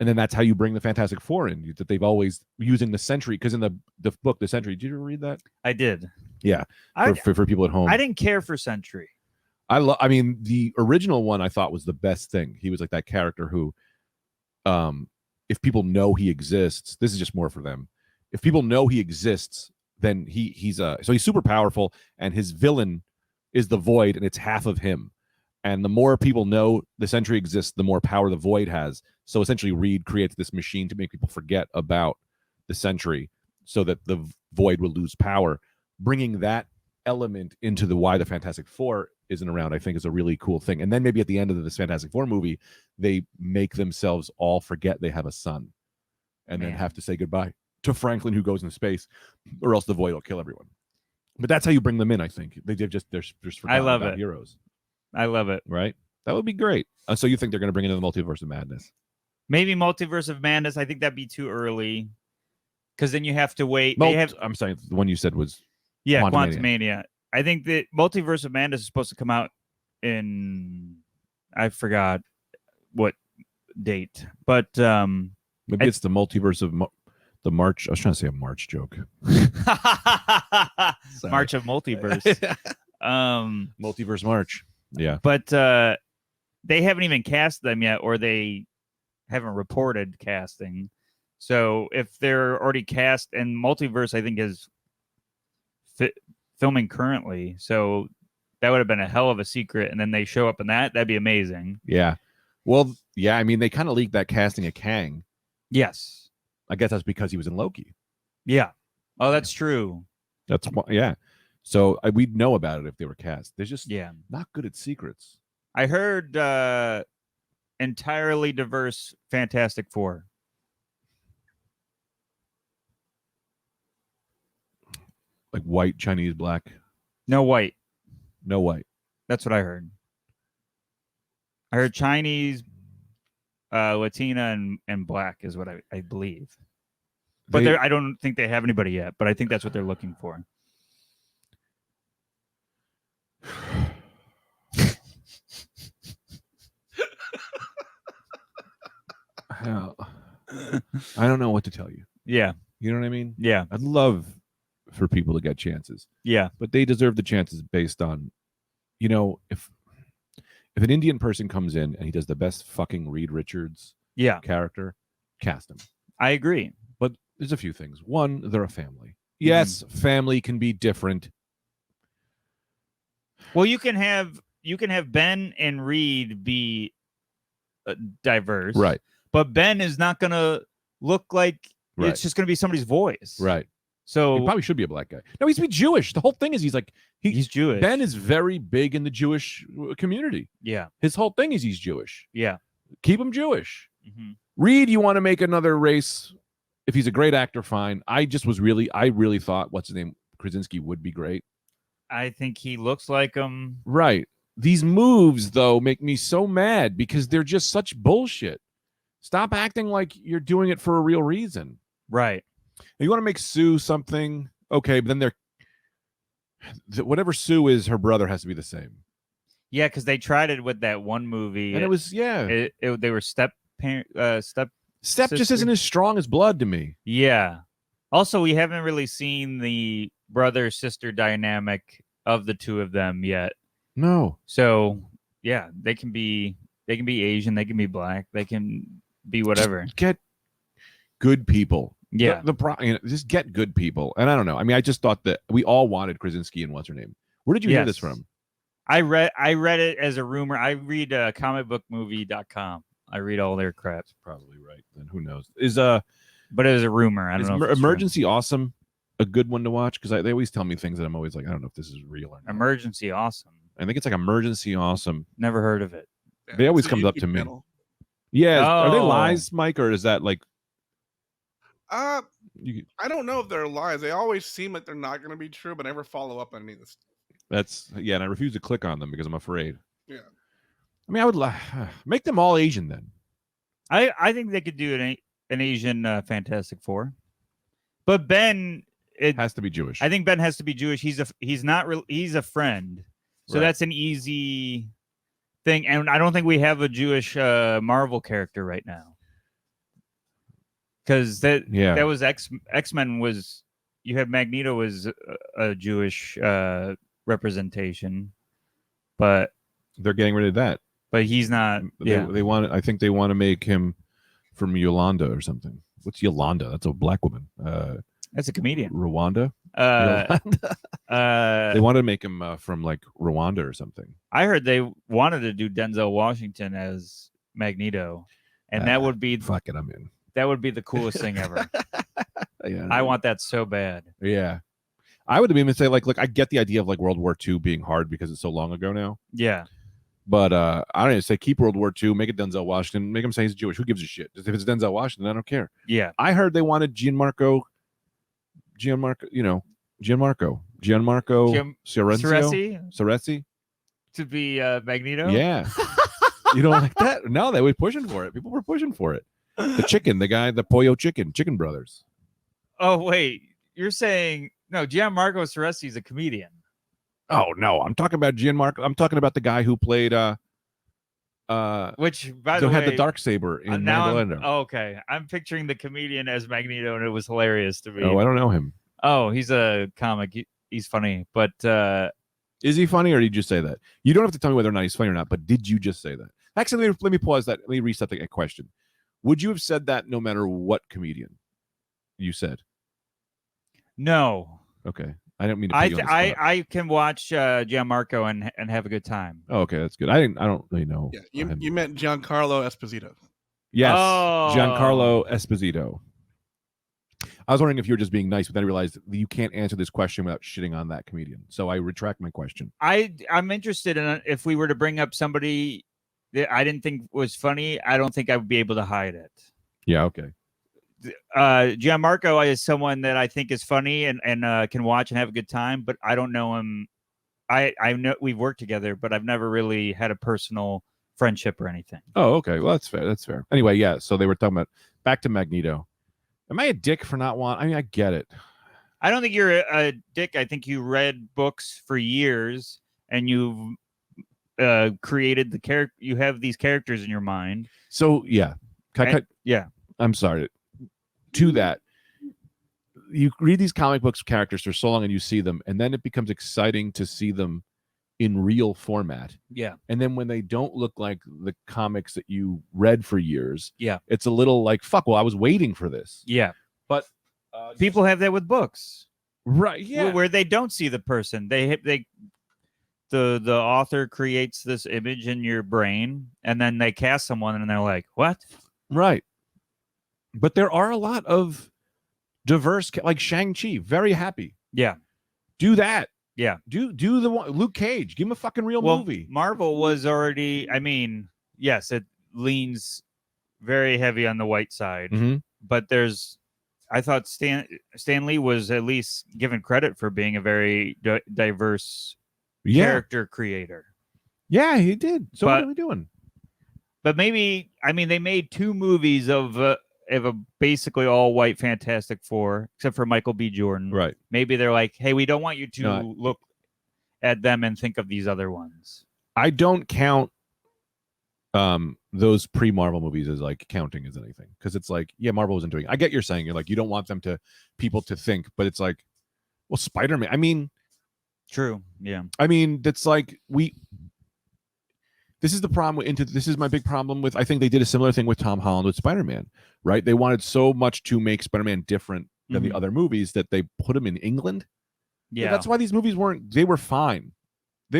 [SPEAKER 2] and then that's how you bring the Fantastic Four in. That they've always using the Sentry, because in the book, the Sentry. Did you ever read that?
[SPEAKER 3] I did.
[SPEAKER 2] Yeah,
[SPEAKER 3] I,
[SPEAKER 2] for people at home.
[SPEAKER 3] I didn't care for Sentry.
[SPEAKER 2] I mean, the original one I thought was the best thing. He was like that character who, if people know he exists, this is just more for them. If people know he exists, then he's super powerful, and his villain is the Void, and it's half of him. And the more people know the Sentry exists, the more power the Void has. So essentially, Reed creates this machine to make people forget about the Sentry, so that the Void will lose power. Bringing that element into the why the Fantastic Four isn't around, I think, is a really cool thing. And then maybe at the end of this Fantastic Four movie, they make themselves all forget they have a son, and then
[SPEAKER 3] Man.
[SPEAKER 2] have to say goodbye. to Franklin, who goes into space, or else the void will kill everyone. But that's how you bring them in. I think they're just forgotten
[SPEAKER 3] love
[SPEAKER 2] about
[SPEAKER 3] it.
[SPEAKER 2] heroes,
[SPEAKER 3] I love it.
[SPEAKER 2] right? That would be great. So you think they're going to bring in the Multiverse of Madness?
[SPEAKER 3] Maybe Multiverse of Madness. I think that'd be too early because then you have to wait. They have
[SPEAKER 2] I'm sorry, the one you said was
[SPEAKER 3] Quantumania.
[SPEAKER 2] Quantumania.
[SPEAKER 3] I think that Multiverse of Madness is supposed to come out in I forgot what date, but
[SPEAKER 2] maybe it's the Multiverse of the March. I was trying to say a March joke. Sorry.
[SPEAKER 3] March of Multiverse.
[SPEAKER 2] Multiverse March. Yeah.
[SPEAKER 3] But they haven't even cast them yet, or they haven't reported casting. So if they're already cast, and Multiverse, I think, is filming currently. So that would have been a hell of a secret. And then they show up in that'd be amazing.
[SPEAKER 2] Yeah. Well, yeah. I mean, they kind of leaked that casting of Kang.
[SPEAKER 3] Yes.
[SPEAKER 2] I guess that's because he was in Loki.
[SPEAKER 3] Yeah. Oh, that's true.
[SPEAKER 2] That's yeah. So we'd know about it if they were cast. They're just not good at secrets.
[SPEAKER 3] I heard entirely diverse Fantastic Four.
[SPEAKER 2] Like white, Chinese, black.
[SPEAKER 3] No white.
[SPEAKER 2] No white.
[SPEAKER 3] That's what I heard. I heard Chinese, Latina, and black is what I believe. But I don't think they have anybody yet. But I think that's what they're looking for.
[SPEAKER 2] Hell, I don't know what to tell you.
[SPEAKER 3] Yeah.
[SPEAKER 2] You know what I mean?
[SPEAKER 3] Yeah.
[SPEAKER 2] I'd love for people to get chances.
[SPEAKER 3] Yeah.
[SPEAKER 2] But they deserve the chances based on, if an Indian person comes in and he does the best fucking Reed Richards character, cast him.
[SPEAKER 3] I agree.
[SPEAKER 2] But there's a few things. One, they're a family. Yes, family can be different.
[SPEAKER 3] Well, you can have Ben and Reed be diverse.
[SPEAKER 2] Right.
[SPEAKER 3] But Ben is not going to look like
[SPEAKER 2] Right.
[SPEAKER 3] it's just going to be somebody's voice.
[SPEAKER 2] Right.
[SPEAKER 3] So
[SPEAKER 2] He probably should be a black guy. No, he's to be Jewish. The whole thing is
[SPEAKER 3] he's Jewish.
[SPEAKER 2] Ben is very big in the Jewish community.
[SPEAKER 3] Yeah.
[SPEAKER 2] His whole thing is he's Jewish.
[SPEAKER 3] Yeah.
[SPEAKER 2] Keep him Jewish.
[SPEAKER 3] Mm-hmm.
[SPEAKER 2] Reed, you want to make another race? If he's a great actor, fine. I really thought what's his name, Krasinski would be great.
[SPEAKER 3] I think he looks like him.
[SPEAKER 2] Right. These moves though make me so mad because they're just such bullshit. Stop acting like you're doing it for a real reason.
[SPEAKER 3] Right.
[SPEAKER 2] You want to make Sue something, okay, but then whatever Sue is, her brother has to be the same.
[SPEAKER 3] Yeah, because they tried it with that one movie,
[SPEAKER 2] And it was
[SPEAKER 3] they were step
[SPEAKER 2] Step
[SPEAKER 3] sister.
[SPEAKER 2] just isn't as strong as Blood to me.
[SPEAKER 3] Yeah. Also, we haven't really seen the brother sister dynamic of the two of them yet.
[SPEAKER 2] No.
[SPEAKER 3] So yeah, they can be Asian, they can be black, they can be whatever.
[SPEAKER 2] Just get good people.
[SPEAKER 3] Yeah.
[SPEAKER 2] Just get good people. And I don't know. I mean, I just thought that we all wanted Krasinski and what's her name. Where did you hear this from?
[SPEAKER 3] I read it as a rumor. I read comicbookmovie.com. I read all their crap.
[SPEAKER 2] Probably right. Then who knows?
[SPEAKER 3] But it was a rumor. I don't know. If it's
[SPEAKER 2] Emergency Awesome a good one to watch? Because they always tell me things that I'm always like, I don't know if this is real or not.
[SPEAKER 3] Emergency Awesome.
[SPEAKER 2] I think it's like Emergency Awesome.
[SPEAKER 3] Never heard of it.
[SPEAKER 4] Yeah,
[SPEAKER 2] They always
[SPEAKER 4] it's a
[SPEAKER 2] comes up
[SPEAKER 4] YouTube
[SPEAKER 2] to me.
[SPEAKER 4] channel.
[SPEAKER 2] Yeah. Are they
[SPEAKER 3] Oh.
[SPEAKER 2] lies, Mike, or is that like
[SPEAKER 4] I don't know if they're lies. They always seem like they're not going to be true, but never follow up on any of this.
[SPEAKER 2] and I refuse to click on them because I'm afraid.
[SPEAKER 4] Yeah.
[SPEAKER 2] I mean, I would make them all Asian then.
[SPEAKER 3] I think they could do an Asian Fantastic Four. But Ben,
[SPEAKER 2] It has to be Jewish.
[SPEAKER 3] I think Ben has to be Jewish. He's a friend. So
[SPEAKER 2] Right.
[SPEAKER 3] that's an easy thing. And I don't think we have a Jewish Marvel character right now. Because that was X-Men was, you have Magneto was a Jewish representation, but
[SPEAKER 2] They're getting rid of that.
[SPEAKER 3] he's not.
[SPEAKER 2] They want. I think they want to make him from Yolanda or something. What's Yolanda? That's a black woman.
[SPEAKER 3] That's a comedian.
[SPEAKER 2] Rwanda.
[SPEAKER 3] Yolanda?
[SPEAKER 2] They wanted to make him from like Rwanda or something.
[SPEAKER 3] I heard they wanted to do Denzel Washington as Magneto, and that would be
[SPEAKER 2] Fuck it, I'm in.
[SPEAKER 3] that would be the coolest thing ever.
[SPEAKER 2] Yeah.
[SPEAKER 3] I want that so bad.
[SPEAKER 2] Yeah. I would even say like, look, I get the idea of like World War II being hard because it's so long ago now.
[SPEAKER 3] Yeah.
[SPEAKER 2] But I don't know, say keep World War II, make it Denzel Washington, make him say he's Jewish. Who gives a shit? If it's Denzel Washington, I don't care.
[SPEAKER 3] Yeah.
[SPEAKER 2] I heard they wanted Gianmarco Gianmarco, Gianmarco
[SPEAKER 3] Gian-
[SPEAKER 2] Ciarencio? Ceresi?
[SPEAKER 3] to be Magneto.
[SPEAKER 2] Yeah. You don't like that? No, they were pushing for it. People were pushing for it. The chicken, the Pollo Chicken Brothers.
[SPEAKER 3] Oh wait, you're saying no? Gianmarco Ceresi is a comedian.
[SPEAKER 2] Oh no, I'm talking about Gianmarco. I'm talking about the guy who played
[SPEAKER 3] Which, by
[SPEAKER 2] who
[SPEAKER 3] the
[SPEAKER 2] had
[SPEAKER 3] way,
[SPEAKER 2] the dark saber in
[SPEAKER 3] now
[SPEAKER 2] Magneto.
[SPEAKER 3] okay. I'm picturing the comedian as Magneto, and it was hilarious to me.
[SPEAKER 2] Oh, I don't know him.
[SPEAKER 3] Oh, he's a comic. He's funny, but
[SPEAKER 2] Is he funny, or did you just say that? You don't have to tell me whether or not he's funny or not, but did you just say that? Actually, let me pause that. Let me reset the question. Would you have said that no matter what comedian you said?
[SPEAKER 3] no.
[SPEAKER 2] Okay. I don't mean to put you on the spot.
[SPEAKER 3] I can watch Gianmarco and have a good time.
[SPEAKER 2] Oh, okay, that's good. I don't really know.
[SPEAKER 4] Yeah,
[SPEAKER 2] him.
[SPEAKER 4] you meant Giancarlo Esposito.
[SPEAKER 2] Yes,
[SPEAKER 3] Oh.
[SPEAKER 2] Giancarlo Esposito. I was wondering if you were just being nice, but then I realized that you can't answer this question without shitting on that comedian. So I retract my question.
[SPEAKER 3] I'm interested in if we were to bring up somebody that I didn't think was funny. I don't think I would be able to hide it.
[SPEAKER 2] Yeah, okay.
[SPEAKER 3] Gianmarco is someone that I think is funny and can watch and have a good time, but I don't know him. I know we've worked together, but I've never really had a personal friendship or anything.
[SPEAKER 2] Oh, okay. Well, that's fair. That's fair. Anyway, yeah. So they were talking about back to Magneto. Am I a dick for not wanting? I mean, I get it.
[SPEAKER 3] I don't think you're a dick. I think you read books for years and you've created the character. You have these characters in your mind.
[SPEAKER 2] So yeah,
[SPEAKER 3] Yeah.
[SPEAKER 2] I'm sorry. To that, you read these comic books characters for so long and you see them, and then it becomes exciting to see them in real format.
[SPEAKER 3] Yeah.
[SPEAKER 2] And then when they don't look like the comics that you read for years,
[SPEAKER 3] Yeah.
[SPEAKER 2] it's a little like, fuck, well, I was waiting for this.
[SPEAKER 3] Yeah.
[SPEAKER 2] But
[SPEAKER 3] People have that with books.
[SPEAKER 2] right, yeah.
[SPEAKER 3] Where they don't see the person. The author creates this image in your brain and then they cast someone and they're like, what?
[SPEAKER 2] Right. But there are a lot of diverse, like Shang-Chi, very happy.
[SPEAKER 3] Yeah.
[SPEAKER 2] Do that.
[SPEAKER 3] Yeah.
[SPEAKER 2] Do the one, Luke Cage. Give him a fucking real movie.
[SPEAKER 3] Marvel was already, I mean, yes, it leans very heavy on the white side, but I thought Stan Lee was at least given credit for being a very diverse character creator.
[SPEAKER 2] Yeah, he did. So what
[SPEAKER 3] But-
[SPEAKER 2] are we doing?
[SPEAKER 3] But maybe, I mean, they made 2 movies of a basically all white Fantastic Four, except for Michael B. Jordan.
[SPEAKER 2] Right.
[SPEAKER 3] Maybe they're like, hey, we don't want you to
[SPEAKER 2] No.
[SPEAKER 3] look at them and think of these other ones.
[SPEAKER 2] I don't count those pre-Marvel movies as like counting as anything, because it's like, yeah, Marvel wasn't doing it. I get you're saying, you're like, you don't want them to people to think, but it's like, well, Spider-Man. I mean,
[SPEAKER 3] True. Yeah.
[SPEAKER 2] that's like this is the problem this is my big problem with, I think they did a similar thing with Tom Holland with Spider-Man, right? They wanted so much to make Spider-Man different than the other movies that they put him in England.
[SPEAKER 3] Yeah.
[SPEAKER 2] That's why these movies they were fine.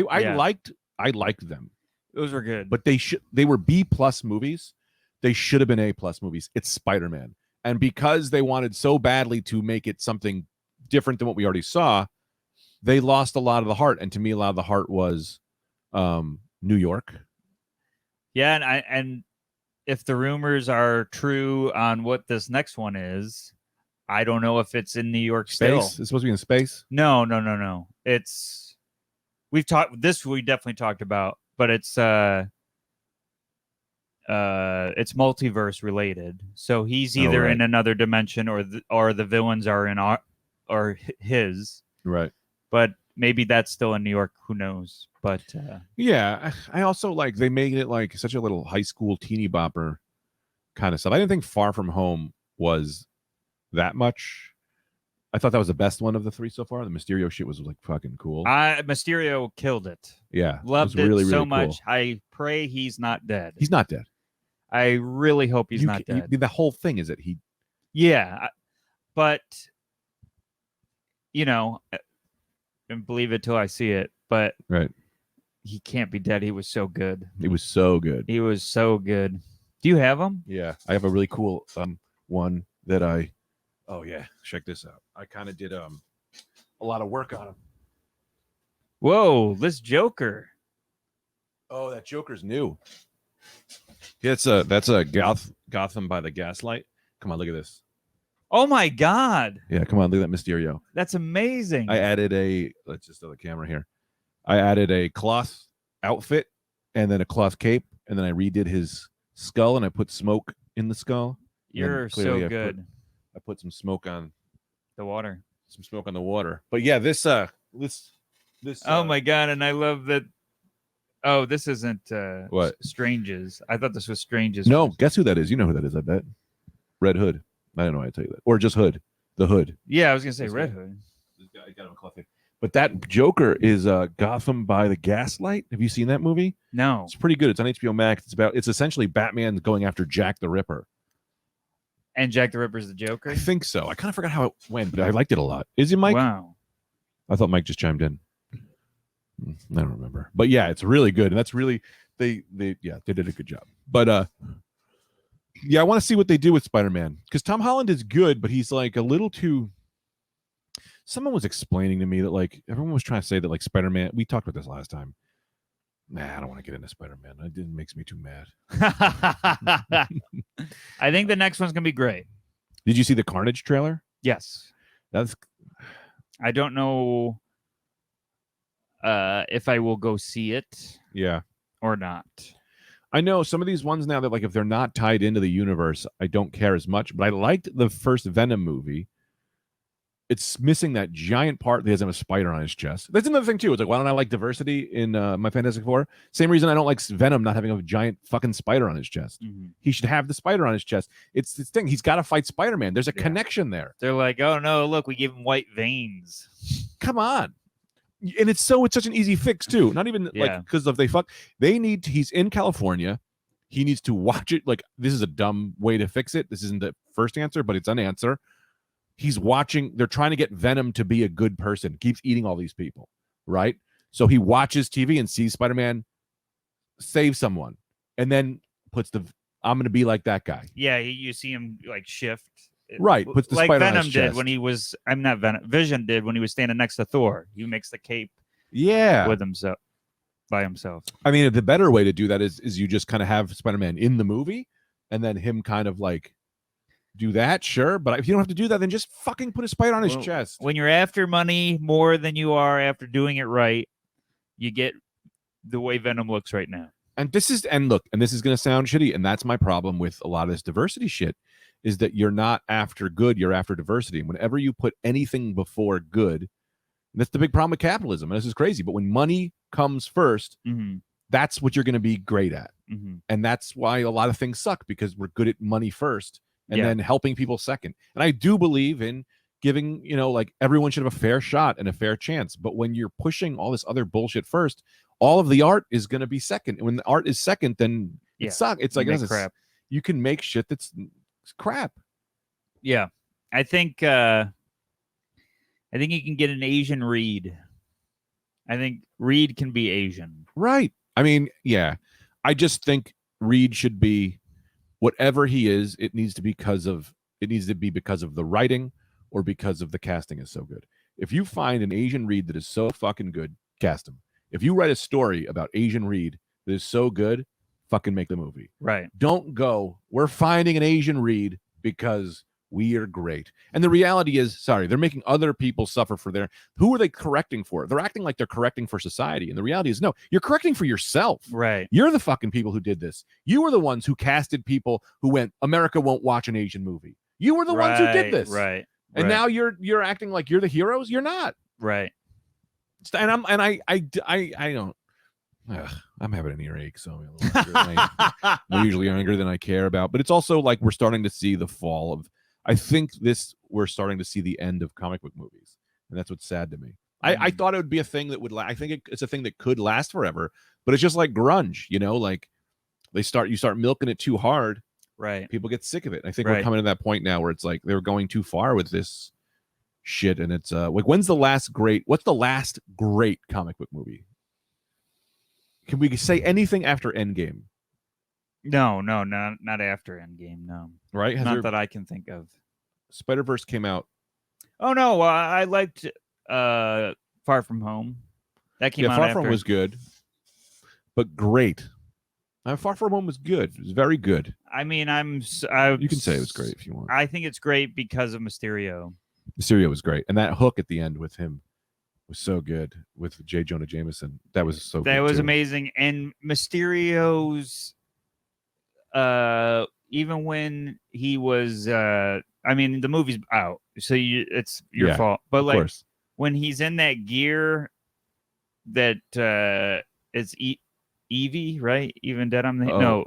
[SPEAKER 2] I
[SPEAKER 3] Yeah.
[SPEAKER 2] liked them,
[SPEAKER 3] Those were good.
[SPEAKER 2] but they were B+ movies. They should have been A+ movies. It's Spider-Man. And because they wanted so badly to make it something different than what we already saw, they lost a lot of the heart. And to me, a lot of the heart was New York.
[SPEAKER 3] Yeah, and if the rumors are true on what this next one is, I don't know if it's in New York still.
[SPEAKER 2] Space? It's supposed to be in space?
[SPEAKER 3] No. It's we definitely talked about, but it's multiverse related. So he's either
[SPEAKER 2] right.
[SPEAKER 3] in another dimension or the villains are in or his.
[SPEAKER 2] Right.
[SPEAKER 3] But maybe that's still in New York. Who knows? But
[SPEAKER 2] yeah, I also like they made it like such a little high school teeny bopper kind of stuff. I didn't think Far From Home was that much. I thought that was the best one of the 3 so far. The Mysterio shit was like fucking cool.
[SPEAKER 3] Mysterio killed it.
[SPEAKER 2] Yeah,
[SPEAKER 3] Loved
[SPEAKER 2] it. Was really,
[SPEAKER 3] it so
[SPEAKER 2] really
[SPEAKER 3] much.
[SPEAKER 2] cool.
[SPEAKER 3] I pray he's not dead.
[SPEAKER 2] He's not dead.
[SPEAKER 3] I really hope he's not dead.
[SPEAKER 2] The whole thing is that he.
[SPEAKER 3] Yeah, but and believe it till I see it. But
[SPEAKER 2] Right.
[SPEAKER 3] he can't be dead. He was so good.
[SPEAKER 2] It was so good.
[SPEAKER 3] He was so good. Do you have him?
[SPEAKER 2] Yeah, I have a really cool one that I. Oh yeah, check this out. I kind of did a lot of work on him.
[SPEAKER 3] Whoa, this Joker.
[SPEAKER 2] Oh, that Joker's new. Yeah, that's a Gotham by the Gaslight. Come on, look at this.
[SPEAKER 3] Oh my God,
[SPEAKER 2] Yeah, come on, look at that Mysterio.
[SPEAKER 3] that's amazing.
[SPEAKER 2] I added let's just do the camera here. I added a cloth outfit and then a cloth cape, and then I redid his skull and I put smoke in the skull. And then
[SPEAKER 3] You're
[SPEAKER 2] clearly
[SPEAKER 3] so
[SPEAKER 2] I
[SPEAKER 3] good.
[SPEAKER 2] put some smoke on
[SPEAKER 3] The water.
[SPEAKER 2] the water. But yeah, this
[SPEAKER 3] Oh my God, and I love that. Oh, this isn't
[SPEAKER 2] What?
[SPEAKER 3] Stranges. I thought this was Stranges.
[SPEAKER 2] No, guess who that is? You know who that is, I bet. Red Hood. I don't know why I tell you that. Or just Hood. The Hood.
[SPEAKER 3] Yeah, I was gonna say
[SPEAKER 2] This
[SPEAKER 3] Red
[SPEAKER 2] guy.
[SPEAKER 3] Hood.
[SPEAKER 2] I got him a cloth cape. But that Joker is Gotham by the Gaslight. Have you seen that movie?
[SPEAKER 3] No.
[SPEAKER 2] It's pretty good. It's on HBO Max. It's essentially Batman going after Jack the Ripper.
[SPEAKER 3] And Jack the Ripper's the Joker.
[SPEAKER 2] I think so. I kind of forgot how it went, but I liked it a lot. Is it Mike?
[SPEAKER 3] Wow.
[SPEAKER 2] I thought Mike just chimed in. I don't remember. But yeah, it's really good. And that's really they did a good job. But yeah, I want to see what they do with Spider-Man. Because Tom Holland is good, but he's like a little too. Someone was explaining to me that like everyone was trying to say that like Spider-Man. We talked about this last time. Nah, I don't want to get into Spider-Man. It makes me too mad.
[SPEAKER 3] I think the next one's gonna be great.
[SPEAKER 2] Did you see the Carnage trailer?
[SPEAKER 3] Yes.
[SPEAKER 2] That's
[SPEAKER 3] I don't know if I will go see it
[SPEAKER 2] yeah.
[SPEAKER 3] or not.
[SPEAKER 2] I know some of these ones now that like if they're not tied into the universe, I don't care as much. But I liked the first Venom movie. It's missing that giant part that doesn't have a spider on his chest. That's another thing too. It's like, why don't I like diversity in my Fantastic Four? Same reason I don't like Venom not having a giant fucking spider on his chest.
[SPEAKER 3] Mhm.
[SPEAKER 2] He should have the spider on his chest. It's this thing. He's got to fight Spider-Man. There's a
[SPEAKER 3] Yeah.
[SPEAKER 2] connection there.
[SPEAKER 3] They're like, oh no, look, we gave him white veins.
[SPEAKER 2] Come on. And it's such an easy fix too. Not even
[SPEAKER 3] Yeah.
[SPEAKER 2] like because they need he's in California. He needs to watch it. Like this is a dumb way to fix it. This isn't the first answer, but it's an answer. He's watching, they're trying to get Venom to be a good person, keeps eating all these people, right? So he watches TV and sees Spider-Man save someone and then puts I'm going to be like that guy.
[SPEAKER 3] Yeah, you see him like shift.
[SPEAKER 2] Right, puts the
[SPEAKER 3] like
[SPEAKER 2] spider on
[SPEAKER 3] Venom
[SPEAKER 2] his
[SPEAKER 3] did
[SPEAKER 2] chest.
[SPEAKER 3] when he was. I'm not Venom. Vision did when he was standing next to Thor. He makes the cape
[SPEAKER 2] Yeah.
[SPEAKER 3] with himself by himself.
[SPEAKER 2] I mean, the better way to do that is you just kind of have Spider-Man in the movie and then him kind of like do that, sure. But if you don't have to do that, then just fucking put a spider on his
[SPEAKER 3] Well,
[SPEAKER 2] chest.
[SPEAKER 3] When you're after money more than you are after doing it right, you get the way Venom looks right now.
[SPEAKER 2] And this is going to sound shitty, and that's my problem with a lot of this diversity shit, is that you're not after good, you're after diversity. And whenever you put anything before good, that's the big problem with capitalism. And this is crazy. But when money comes first,
[SPEAKER 3] Mm-hmm.
[SPEAKER 2] that's what you're going to be great at.
[SPEAKER 3] Mm-hmm.
[SPEAKER 2] And that's why a lot of things suck, because we're good at money first and
[SPEAKER 3] Yeah.
[SPEAKER 2] then helping people second. And I do believe in giving, like everyone should have a fair shot and a fair chance. But when you're pushing all this other bullshit first, all of the art is going to be second. And when the art is second, then
[SPEAKER 3] Yeah.
[SPEAKER 2] it sucks. It's like
[SPEAKER 3] Make
[SPEAKER 2] this is-
[SPEAKER 3] crap.
[SPEAKER 2] You can make shit that's crap.
[SPEAKER 3] Yeah, I think you can get an Asian Reed. I think Reed can be Asian.
[SPEAKER 2] Right. I mean, yeah. I just think Reed should be whatever he is. It needs to be because of the writing or because of the casting is so good. If you find an Asian Reed that is so fucking good, cast him. If you write a story about Asian Reed that is so good, fucking make the movie.
[SPEAKER 3] Right.
[SPEAKER 2] Don't go, we're finding an Asian Reed because we are great. And the reality is, they're making other people suffer for who are they correcting for? They're acting like they're correcting for society. And the reality is, no, you're correcting for yourself.
[SPEAKER 3] Right.
[SPEAKER 2] You're the fucking people who did this. You were the ones who casted people who went, America won't watch an Asian movie. You were the ones who did this.
[SPEAKER 3] Right.
[SPEAKER 2] And now you're acting like you're the heroes. You're not.
[SPEAKER 3] Right.
[SPEAKER 2] And I don't. I'm having an earache, so I'm a little angry than I'm usually angry than I care about. But it's also like we're starting to see the fall of. I think we're starting to see the end of comic book movies, and that's what's sad to me. I thought it would be a thing that would. I think it's a thing that could last forever, but it's just like grunge, like you start milking it too hard,
[SPEAKER 3] Right.
[SPEAKER 2] people get sick of it. I think we're
[SPEAKER 3] Right.
[SPEAKER 2] coming to that point now where it's like they're going too far with this shit, and it's like what's the last great comic book movie? Can we say anything after Endgame?
[SPEAKER 3] No, not after Endgame. No,
[SPEAKER 2] Right?
[SPEAKER 3] not that I can think of.
[SPEAKER 2] Spider-Verse came out.
[SPEAKER 3] Oh no, I liked Far From Home. That came out
[SPEAKER 2] Far
[SPEAKER 3] after.
[SPEAKER 2] From was good, but great. Far From Home was good. It was very good.
[SPEAKER 3] I mean,
[SPEAKER 2] You can say it was great if you want.
[SPEAKER 3] I think it's great because of Mysterio.
[SPEAKER 2] Mysterio was great, and that hook at the end with him was so good with J. Jonah Jameson. That was so.
[SPEAKER 3] That
[SPEAKER 2] good
[SPEAKER 3] was
[SPEAKER 2] too.
[SPEAKER 3] amazing. And Mysterio's, even when he was, I mean, the movie's out, so it's your
[SPEAKER 2] Yeah,
[SPEAKER 3] fault. But
[SPEAKER 2] Of
[SPEAKER 3] like
[SPEAKER 2] course.
[SPEAKER 3] when he's in that gear, that it's Evie, right? Even Dead I'm the
[SPEAKER 2] Oh.
[SPEAKER 3] no,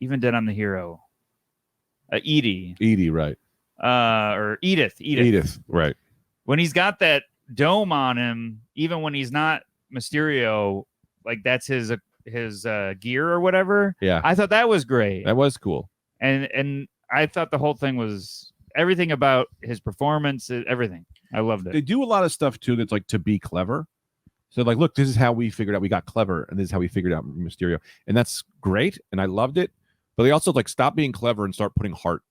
[SPEAKER 3] Even Dead I'm the Hero. Edie,
[SPEAKER 2] Edie, right?
[SPEAKER 3] or Edith.
[SPEAKER 2] Right?
[SPEAKER 3] When he's got that dome on him, even when he's not Mysterio, like that's his gear or whatever.
[SPEAKER 2] Yeah,
[SPEAKER 3] I thought that was great,
[SPEAKER 2] that was cool.
[SPEAKER 3] and I thought the whole thing was everything about his performance, everything. I loved
[SPEAKER 2] They
[SPEAKER 3] it.
[SPEAKER 2] do a lot of stuff too that's like to be clever. So like, look, this is how we figured out we got clever, and this is how we figured out Mysterio, and that's great, and I loved it. But they also like stop being clever and start putting heart,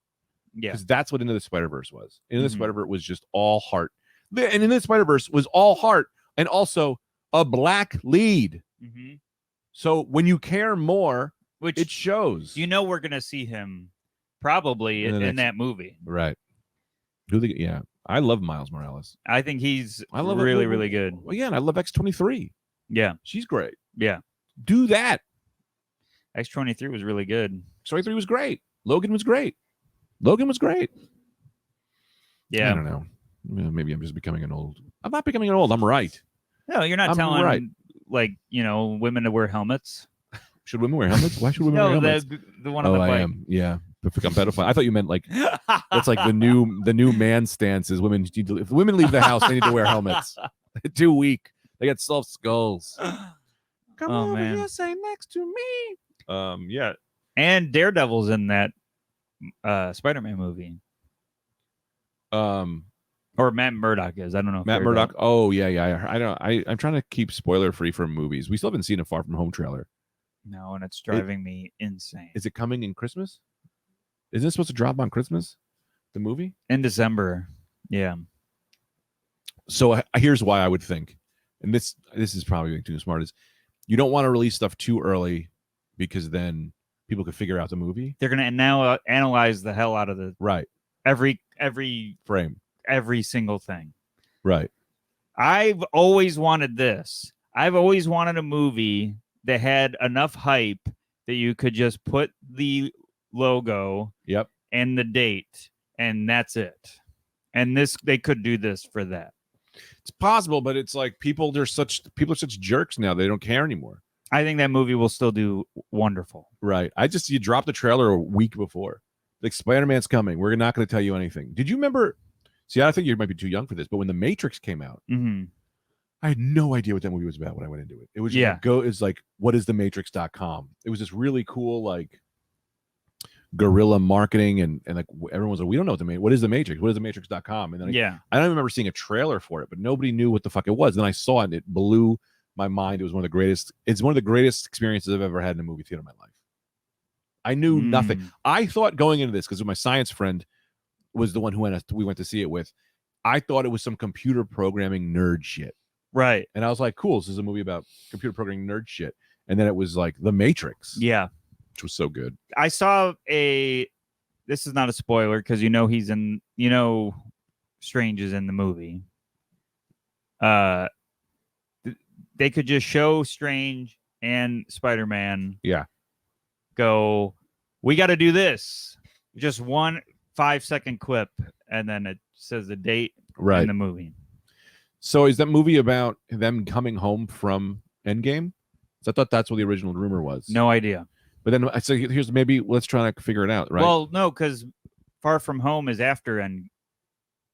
[SPEAKER 3] Yeah,
[SPEAKER 2] because that's what Into the Spider-Verse was. Into the
[SPEAKER 3] Mhm.
[SPEAKER 2] Spider-Verse was just all heart, and Into the Spider-Verse was all heart, and also a black lead.
[SPEAKER 3] Mhm.
[SPEAKER 2] So when you care more,
[SPEAKER 3] Which
[SPEAKER 2] it shows.
[SPEAKER 3] we're gonna see him probably
[SPEAKER 2] In the
[SPEAKER 3] in
[SPEAKER 2] next-
[SPEAKER 3] that movie.
[SPEAKER 2] Right? Yeah, I love Miles Morales.
[SPEAKER 3] I think he's
[SPEAKER 2] I love
[SPEAKER 3] really, really good.
[SPEAKER 2] Well, yeah, and I love X-23.
[SPEAKER 3] Yeah,
[SPEAKER 2] She's great.
[SPEAKER 3] yeah.
[SPEAKER 2] Do that.
[SPEAKER 3] X-23 was really good.
[SPEAKER 2] X-23 was great. Logan was great. I
[SPEAKER 3] Yeah.
[SPEAKER 2] don't know. Maybe I'm just becoming an old. I'm not becoming an old. I'm right.
[SPEAKER 3] No, you're not
[SPEAKER 2] I'm
[SPEAKER 3] telling
[SPEAKER 2] right.
[SPEAKER 3] like women to wear helmets.
[SPEAKER 2] Should women wear helmets? Why should women wear
[SPEAKER 3] No,
[SPEAKER 2] helmets?
[SPEAKER 3] the one on
[SPEAKER 2] Oh,
[SPEAKER 3] the
[SPEAKER 2] I
[SPEAKER 3] bike.
[SPEAKER 2] am. Yeah. I'm pedophile. I thought you meant like that's like the new man stance is women. If women leave the house, they need to wear helmets. They're too weak. They got soft skulls. Come
[SPEAKER 3] Oh,
[SPEAKER 2] over
[SPEAKER 3] man.
[SPEAKER 2] here, say next to me. Yeah.
[SPEAKER 3] And Daredevil's in that Spider-Man movie. Or Matt Murdock is. I don't know. If
[SPEAKER 2] Matt
[SPEAKER 3] Daredevil-
[SPEAKER 2] Murdock. Oh yeah. I don't. I'm trying to keep spoiler free from movies. We still haven't seen a Far From Home trailer.
[SPEAKER 3] No, and it's driving me insane.
[SPEAKER 2] Is it coming in Christmas? Isn't it supposed to drop on Christmas? The movie.
[SPEAKER 3] In December. Yeah.
[SPEAKER 2] So here's why I would think, and this is probably being too smart, is you don't want to release stuff too early because then people could figure out the movie.
[SPEAKER 3] They're gonna now analyze the hell out of the
[SPEAKER 2] Right.
[SPEAKER 3] every
[SPEAKER 2] Frame.
[SPEAKER 3] single thing.
[SPEAKER 2] Right.
[SPEAKER 3] I've always wanted this. I've always wanted a movie that had enough hype that you could just put the logo
[SPEAKER 2] Yep.
[SPEAKER 3] and the date, and that's it. And they could do this for that.
[SPEAKER 2] It's possible, but it's like people are such jerks now. They don't care anymore.
[SPEAKER 3] I think that movie will still do wonderful.
[SPEAKER 2] Right. You dropped the trailer a week before. Like Spider-Man's coming. We're not going to tell you anything. Did you remember? See, I think you might be too young for this, but when The Matrix came out,
[SPEAKER 3] Mm-hmm.
[SPEAKER 2] I had no idea what that movie was about when I went into it. It was just
[SPEAKER 3] Yeah.
[SPEAKER 2] it's like, what is thematrix.com? It was this really cool, like guerrilla marketing and like everyone was like, we don't know what is the Matrix? What is thematrix.com? And then
[SPEAKER 3] Yeah.
[SPEAKER 2] I don't remember seeing a trailer for it, but nobody knew what the fuck it was. Then I saw it and it blew my mind. It was one of the greatest experiences I've ever had in a movie theater in my life. I knew nothing.
[SPEAKER 3] Mm.
[SPEAKER 2] I thought going into this, because my science friend was the one we went to see it with. I thought it was some computer programming nerd shit.
[SPEAKER 3] Right.
[SPEAKER 2] And I was like, cool, this is a movie about computer programming nerd shit. And then it was like The Matrix,
[SPEAKER 3] Yeah.
[SPEAKER 2] which was so good.
[SPEAKER 3] I saw this is not a spoiler because he's in, Strange is in the movie. They could just show Strange and Spider-Man.
[SPEAKER 2] Yeah.
[SPEAKER 3] Go, we got to do this. Just 1 5-second clip, and then it says the date
[SPEAKER 2] Right.
[SPEAKER 3] in the movie.
[SPEAKER 2] So is that movie about them coming home from Endgame? So I thought that's what the original rumor was.
[SPEAKER 3] No idea.
[SPEAKER 2] But then I said, let's try to figure it out, right?
[SPEAKER 3] Well, no, because Far From Home is after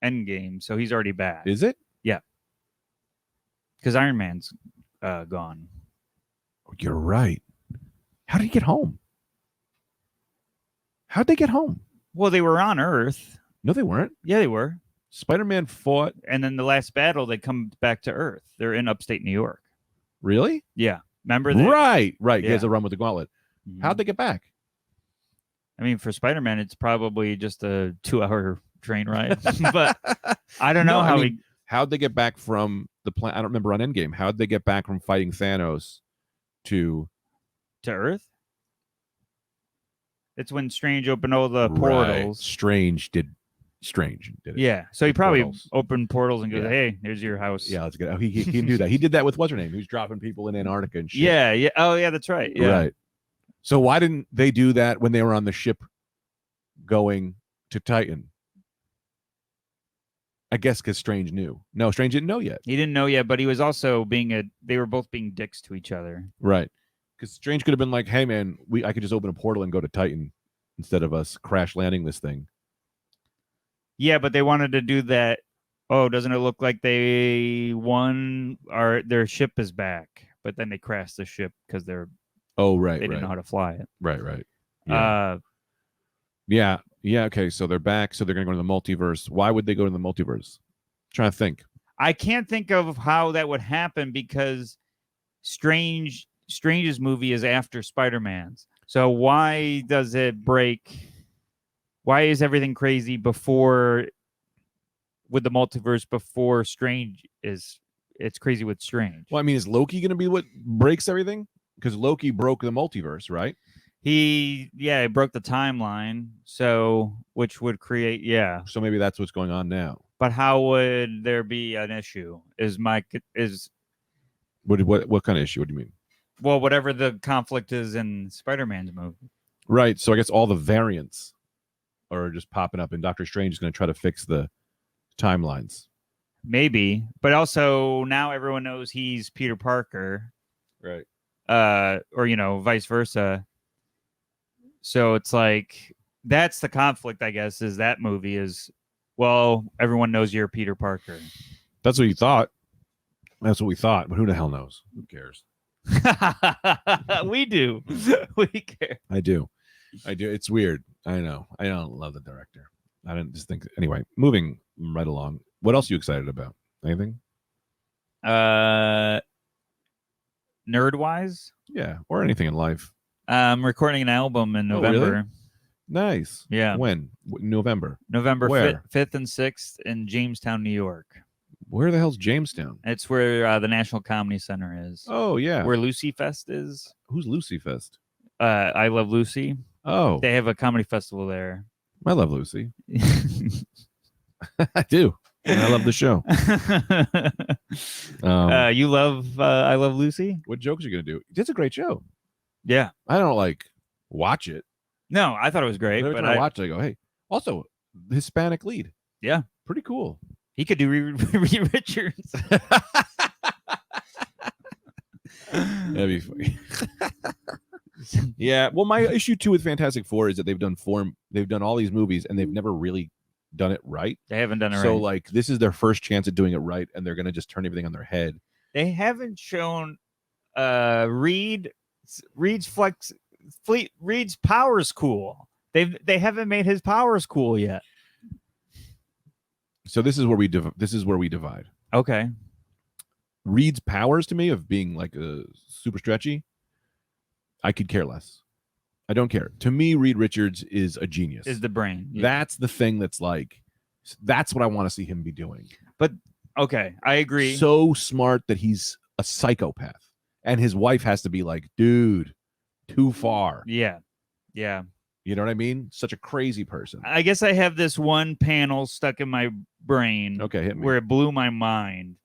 [SPEAKER 3] Endgame, so he's already back.
[SPEAKER 2] Is it?
[SPEAKER 3] Because Iron Man's gone.
[SPEAKER 2] You're right. How did he get home? How'd they get home?
[SPEAKER 3] Well, they were on Earth.
[SPEAKER 2] No, they weren't.
[SPEAKER 3] Yeah, they were.
[SPEAKER 2] Spider-Man fought.
[SPEAKER 3] And then the last battle, they come back to Earth. They're in upstate New York.
[SPEAKER 2] Really?
[SPEAKER 3] Yeah. Remember that?
[SPEAKER 2] Right. He
[SPEAKER 3] Yeah.
[SPEAKER 2] has a run with the gauntlet.
[SPEAKER 3] Mhm.
[SPEAKER 2] How'd they get back?
[SPEAKER 3] I mean, for Spider-Man, it's probably just a 2-hour train ride. But I don't know
[SPEAKER 2] No,
[SPEAKER 3] how
[SPEAKER 2] I mean, how'd they get back from the planet? I don't remember on Endgame. How'd they get back from fighting Thanos to
[SPEAKER 3] to Earth. It's when Strange opened all the
[SPEAKER 2] Right.
[SPEAKER 3] portals.
[SPEAKER 2] Strange did it.
[SPEAKER 3] Yeah, so he
[SPEAKER 2] The
[SPEAKER 3] probably
[SPEAKER 2] portals.
[SPEAKER 3] opened portals and goes,
[SPEAKER 2] Yeah.
[SPEAKER 3] "Hey, here's your house."
[SPEAKER 2] Yeah, let's get out. He can do that. He did that with what's her name? He was dropping people in Antarctica and shit.
[SPEAKER 3] yeah, yeah. Oh, yeah, that's right. Yeah,
[SPEAKER 2] Right. So why didn't they do that when they were on the ship going to Titan? I guess because Strange knew. No, Strange didn't know yet.
[SPEAKER 3] he didn't know yet, but he was also they were both being dicks to each other.
[SPEAKER 2] Right. Because Strange could have been like, "Hey, man, I could just open a portal and go to Titan instead of us crash landing this thing."
[SPEAKER 3] Yeah, but they wanted to do that. Oh, doesn't it look like they won? Or their ship is back, but then they crashed the ship because they
[SPEAKER 2] Oh, right,
[SPEAKER 3] didn't
[SPEAKER 2] right,
[SPEAKER 3] know how to fly it.
[SPEAKER 2] right. Yeah. Yeah. Okay, so they're back. So they're going to go to the multiverse. Why would they go to the multiverse? trying to think.
[SPEAKER 3] I can't think of how that would happen because Strange's movie is after Spider-Man's. So why does it break? Why is everything crazy before with the multiverse before Strange is? It's crazy with Strange.
[SPEAKER 2] Well, I mean, is Loki going to be what breaks everything? Because Loki broke the multiverse, right?
[SPEAKER 3] He broke the timeline, so which would create
[SPEAKER 2] So maybe that's what's going on now.
[SPEAKER 3] But how would there be an issue?
[SPEAKER 2] What kind of issue? What do you mean?
[SPEAKER 3] Well, whatever the conflict is in Spider-Man's movie.
[SPEAKER 2] Right. So I guess all the variants are just popping up, and Doctor Strange is going to try to fix the timelines.
[SPEAKER 3] Maybe, but also now everyone knows he's Peter Parker,
[SPEAKER 2] Right.
[SPEAKER 3] or vice versa. So it's like that's the conflict, I guess, is that movie is, well, everyone knows you're Peter Parker.
[SPEAKER 2] That's what you thought. That's what we thought, but who the hell knows? Who cares?
[SPEAKER 3] We do. We care.
[SPEAKER 2] I do. It's weird. I know. I don't love the director. I didn't just think. Anyway, moving right along. What else are you excited about? Anything?
[SPEAKER 3] Nerd-wise,
[SPEAKER 2] Yeah, or anything in life.
[SPEAKER 3] I'm recording an album in
[SPEAKER 2] Oh, really?
[SPEAKER 3] November.
[SPEAKER 2] Nice.
[SPEAKER 3] Yeah.
[SPEAKER 2] When? November.
[SPEAKER 3] November
[SPEAKER 2] Where?
[SPEAKER 3] 5th and 6th in Jamestown, New York.
[SPEAKER 2] Where the hell's Jamestown?
[SPEAKER 3] It's where the National Comedy Center is.
[SPEAKER 2] Oh yeah.
[SPEAKER 3] Where Lucy Fest is.
[SPEAKER 2] Who's Lucy Fest?
[SPEAKER 3] I Love Lucy.
[SPEAKER 2] Oh,
[SPEAKER 3] They have a comedy festival there.
[SPEAKER 2] I love Lucy. I do. And I love the show.
[SPEAKER 3] You love I Love Lucy?
[SPEAKER 2] What jokes are you gonna do? It's a great show.
[SPEAKER 3] Yeah.
[SPEAKER 2] I don't watch it.
[SPEAKER 3] No, I thought it was great,
[SPEAKER 2] Every
[SPEAKER 3] but
[SPEAKER 2] time I watch it, I go, hey. Also, Hispanic lead.
[SPEAKER 3] Yeah.
[SPEAKER 2] Pretty cool.
[SPEAKER 3] he could do Reed Richards.
[SPEAKER 2] That'd be funny. Yeah. Well, my issue too with Fantastic Four is that they've done all these movies and they've never really done it right.
[SPEAKER 3] They haven't done it
[SPEAKER 2] So
[SPEAKER 3] right.
[SPEAKER 2] this is their first chance at doing it right, and they're gonna just turn everything on their head.
[SPEAKER 3] They haven't shown Reed's powers cool. They haven't made his powers cool yet.
[SPEAKER 2] So this is where we divide.
[SPEAKER 3] Okay.
[SPEAKER 2] Reed's powers to me of being super stretchy, I could care less. I don't care. To me, Reed Richards is a genius.
[SPEAKER 3] Is the brain. Yeah.
[SPEAKER 2] That's the thing that's that's what I want to see him be doing.
[SPEAKER 3] Okay, I agree.
[SPEAKER 2] So smart that he's a psychopath. And his wife has to be like, dude, too far.
[SPEAKER 3] Yeah. Yeah.
[SPEAKER 2] You know what I mean? Such a crazy person.
[SPEAKER 3] I guess I have this one panel stuck in my brain
[SPEAKER 2] Okay, hit me.
[SPEAKER 3] where it blew my mind.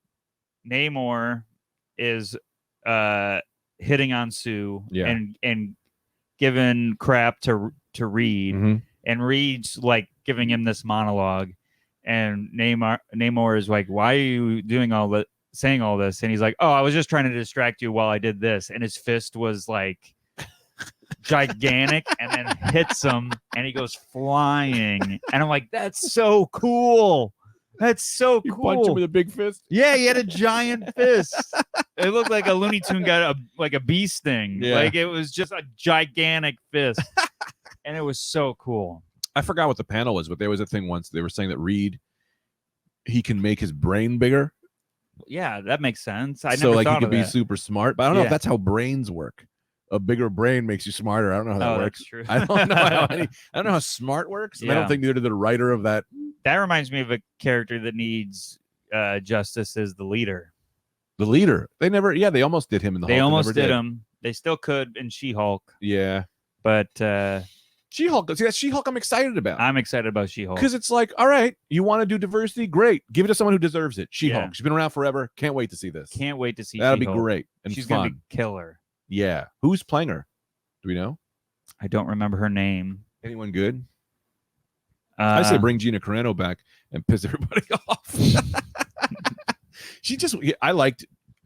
[SPEAKER 3] Namor is hitting on Sue
[SPEAKER 2] Yeah.
[SPEAKER 3] and giving crap to Reed,
[SPEAKER 2] Mhm.
[SPEAKER 3] and Reed's giving him this monologue, and Namor is like, "Why are you doing all that, saying all this?" And he's like, "Oh, I was just trying to distract you while I did this." And his fist was gigantic, and then hits him, and he goes flying. And I'm like, "That's so cool! That's so
[SPEAKER 2] You
[SPEAKER 3] cool!"
[SPEAKER 2] punch him with a big fist.
[SPEAKER 3] Yeah, he had a giant fist. It looked like a Looney Tune got a bee sting.
[SPEAKER 2] Yeah.
[SPEAKER 3] It was just a gigantic fist, and it was so cool.
[SPEAKER 2] I forgot what the panel was, but there was a thing once. They were saying that Reed, he can make his brain bigger.
[SPEAKER 3] Yeah, that makes sense. I
[SPEAKER 2] so
[SPEAKER 3] never
[SPEAKER 2] he
[SPEAKER 3] thought
[SPEAKER 2] could
[SPEAKER 3] of
[SPEAKER 2] be
[SPEAKER 3] that.
[SPEAKER 2] super smart. But I don't know if
[SPEAKER 3] Yeah.
[SPEAKER 2] that's how brains work. A bigger brain makes you smarter. I don't know how that
[SPEAKER 3] Oh,
[SPEAKER 2] works.
[SPEAKER 3] that's true.
[SPEAKER 2] I don't know how I don't know how smart works. And I
[SPEAKER 3] Yeah.
[SPEAKER 2] don't think neither did the writer of that.
[SPEAKER 3] That reminds me of a character that needs justice as the leader.
[SPEAKER 2] The leader. They almost did him in the
[SPEAKER 3] They
[SPEAKER 2] Hulk.
[SPEAKER 3] almost
[SPEAKER 2] never
[SPEAKER 3] did him. They still could in She-Hulk,
[SPEAKER 2] Yeah.
[SPEAKER 3] but
[SPEAKER 2] She-Hulk. See, that's She-Hulk I'm excited about.
[SPEAKER 3] I'm excited about She-Hulk.
[SPEAKER 2] Because it's like, all right, you want to do diversity? Great. Give it to someone who deserves it. She-Hulk.
[SPEAKER 3] Yeah.
[SPEAKER 2] She's been around forever. Can't wait to see this.
[SPEAKER 3] Can't wait to see.
[SPEAKER 2] That'll be
[SPEAKER 3] She-Hulk.
[SPEAKER 2] great and
[SPEAKER 3] She's
[SPEAKER 2] fun.
[SPEAKER 3] gonna be killer.
[SPEAKER 2] Yeah. Who's playing her? Do we know?
[SPEAKER 3] I don't remember her name.
[SPEAKER 2] Anyone good? I say bring Gina Carano back and piss everybody off.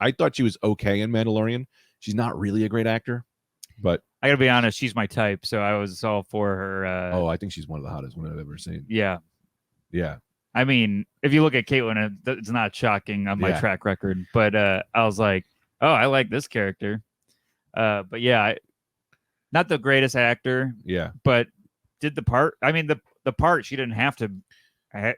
[SPEAKER 2] I thought she was okay in Mandalorian. She's not really a great actor, but
[SPEAKER 3] I gotta be honest, she's my type, so I was all for her.
[SPEAKER 2] I think she's one of the hottest women I've ever seen.
[SPEAKER 3] Yeah.
[SPEAKER 2] Yeah.
[SPEAKER 3] I mean, if you look at Caitlyn, it's not shocking on my
[SPEAKER 2] Yeah.
[SPEAKER 3] track record, but I was like, oh, I like this character. But yeah, not the greatest actor,
[SPEAKER 2] Yeah.
[SPEAKER 3] but did the part. I mean, the part, she didn't have to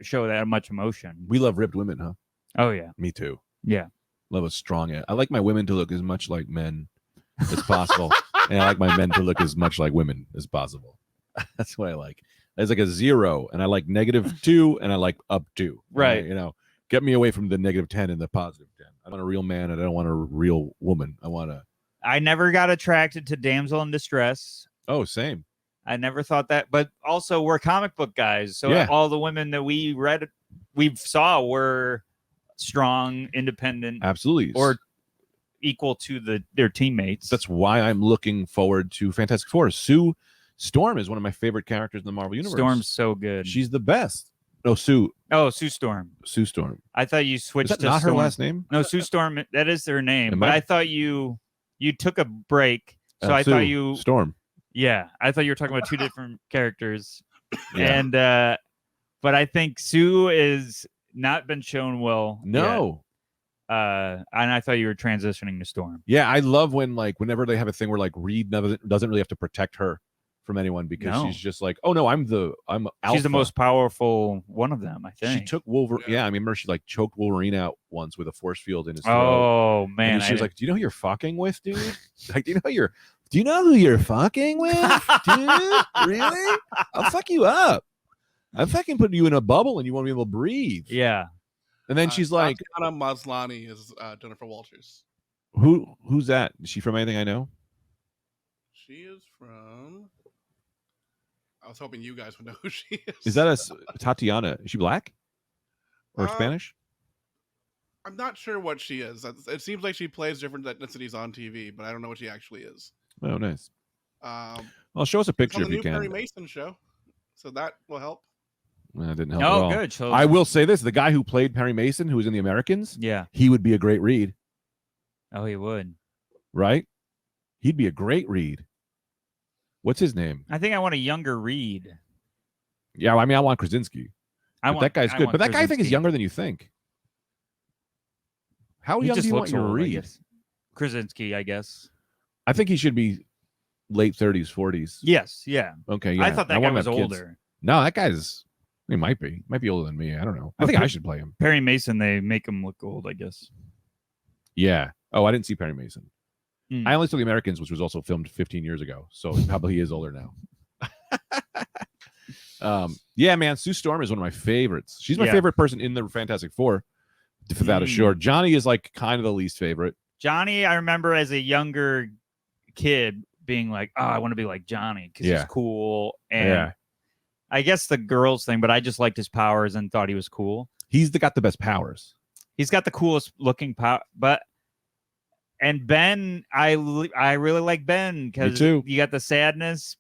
[SPEAKER 3] show that much emotion.
[SPEAKER 2] We love ripped women, huh?
[SPEAKER 3] Oh, yeah.
[SPEAKER 2] Me too.
[SPEAKER 3] Yeah.
[SPEAKER 2] Love a strong. I like my women to look as much like men as possible, and I like my men to look as much like women as possible. That's what I like. There's like a 0, and I like -2, and I like up 2.
[SPEAKER 3] Right.
[SPEAKER 2] You know, get me away from the -10 and the +10. I want a real man, and I don't want a real woman. I want a.
[SPEAKER 3] I never got attracted to damsel in distress.
[SPEAKER 2] Oh, same.
[SPEAKER 3] I never thought that, but also we're comic book guys, so
[SPEAKER 2] Yeah.
[SPEAKER 3] all the women that we saw were strong, independent,
[SPEAKER 2] Absolutely.
[SPEAKER 3] or equal to their teammates.
[SPEAKER 2] That's why I'm looking forward to Fantastic Four. Sue Storm is one of my favorite characters in the Marvel universe.
[SPEAKER 3] Storm's so good.
[SPEAKER 2] She's the best. No, Sue
[SPEAKER 3] Storm.
[SPEAKER 2] Sue Storm.
[SPEAKER 3] I thought you
[SPEAKER 2] Is
[SPEAKER 3] switched
[SPEAKER 2] that
[SPEAKER 3] to
[SPEAKER 2] not her
[SPEAKER 3] Storm.
[SPEAKER 2] last name?
[SPEAKER 3] No, Sue Storm. That is their name.
[SPEAKER 2] Am
[SPEAKER 3] But
[SPEAKER 2] I-
[SPEAKER 3] I thought you took a break, so I
[SPEAKER 2] Sue
[SPEAKER 3] thought you.
[SPEAKER 2] Storm.
[SPEAKER 3] Yeah, I thought you were talking about two different characters,
[SPEAKER 2] Yeah.
[SPEAKER 3] and but I think Sue is not been shown well.
[SPEAKER 2] No.
[SPEAKER 3] yet. And I thought you were transitioning to Storm.
[SPEAKER 2] Yeah, I love when whenever they have a thing where Reed doesn't really have to protect her from anyone because
[SPEAKER 3] No.
[SPEAKER 2] she's just like, oh no, I'm alpha.
[SPEAKER 3] She's the most powerful one of them, I
[SPEAKER 2] She
[SPEAKER 3] think.
[SPEAKER 2] took Wolverine. Yeah, I remember she choked Wolverine out once with a force field in his throat.
[SPEAKER 3] Oh
[SPEAKER 2] And
[SPEAKER 3] man,
[SPEAKER 2] she was like, "Do you know who you're fucking with, dude? Do you know who you're fucking with, dude? Really? I'll fuck you up. I'm fucking putting you in a bubble and you won't be able to breathe."
[SPEAKER 3] yeah.
[SPEAKER 2] And then she's like,
[SPEAKER 4] Tatiana Maslany is Jennifer Walters.
[SPEAKER 2] Who's that? Is she from anything I know?
[SPEAKER 4] She is from. I was hoping you guys would know who she is.
[SPEAKER 2] Is that Tatiana? Is she black or
[SPEAKER 4] Uh,
[SPEAKER 2] Spanish?
[SPEAKER 4] I'm not sure what she is. It seems like she plays different ethnicities on TV, but I don't know what she actually is.
[SPEAKER 2] Oh, nice.
[SPEAKER 4] Um,
[SPEAKER 2] Well, show us a
[SPEAKER 4] it's
[SPEAKER 2] picture
[SPEAKER 4] on
[SPEAKER 2] if
[SPEAKER 4] the
[SPEAKER 2] you
[SPEAKER 4] new Perry
[SPEAKER 2] can.
[SPEAKER 4] Mason show, so that will help.
[SPEAKER 2] Well, that didn't help at all.
[SPEAKER 3] Oh, good. So,
[SPEAKER 2] I will say this: the guy who played Perry Mason, who was in The Americans,
[SPEAKER 3] Yeah.
[SPEAKER 2] he would be a great Reed,
[SPEAKER 3] Oh, he would.
[SPEAKER 2] right? He'd be a great Reed. What's his name?
[SPEAKER 3] I think I want a younger Reed.
[SPEAKER 2] Yeah, I mean, I want Krasinski. That guy's good. But that guy I think is younger than you think. How
[SPEAKER 3] He
[SPEAKER 2] young do
[SPEAKER 3] just
[SPEAKER 2] you want
[SPEAKER 3] looks
[SPEAKER 2] your
[SPEAKER 3] old, I
[SPEAKER 2] Reed?
[SPEAKER 3] guess. Krasinski, I guess.
[SPEAKER 2] I think he should be late 30s, 40s.
[SPEAKER 3] Yes. Yeah.
[SPEAKER 2] Okay, yeah.
[SPEAKER 3] I thought that guy
[SPEAKER 2] want him
[SPEAKER 3] was
[SPEAKER 2] to have kids.
[SPEAKER 3] older.
[SPEAKER 2] No, that guy's. He might be older than me. I don't know. I think I should play him.
[SPEAKER 3] Perry Mason, they make him look old, I guess.
[SPEAKER 2] Yeah. Oh, I didn't see Perry Mason.
[SPEAKER 3] Hmm.
[SPEAKER 2] I only saw The Americans, which was also filmed 15 years ago. So he probably is older now. Yeah, man. Sue Storm is one of my favorites. She's my
[SPEAKER 3] Yeah.
[SPEAKER 2] favorite person in the Fantastic Four, without a short. Johnny is kind of the least favorite.
[SPEAKER 3] Johnny, I remember as a younger kid being like, "Oh, I want to be like Johnny because
[SPEAKER 2] Yeah.
[SPEAKER 3] he's cool." And
[SPEAKER 2] Yeah.
[SPEAKER 3] I guess the girls thing, but I just liked his powers and thought he was cool.
[SPEAKER 2] He's got the best powers.
[SPEAKER 3] He's got the coolest looking power, and Ben, I really like Ben because
[SPEAKER 2] too.
[SPEAKER 3] you got the sadness,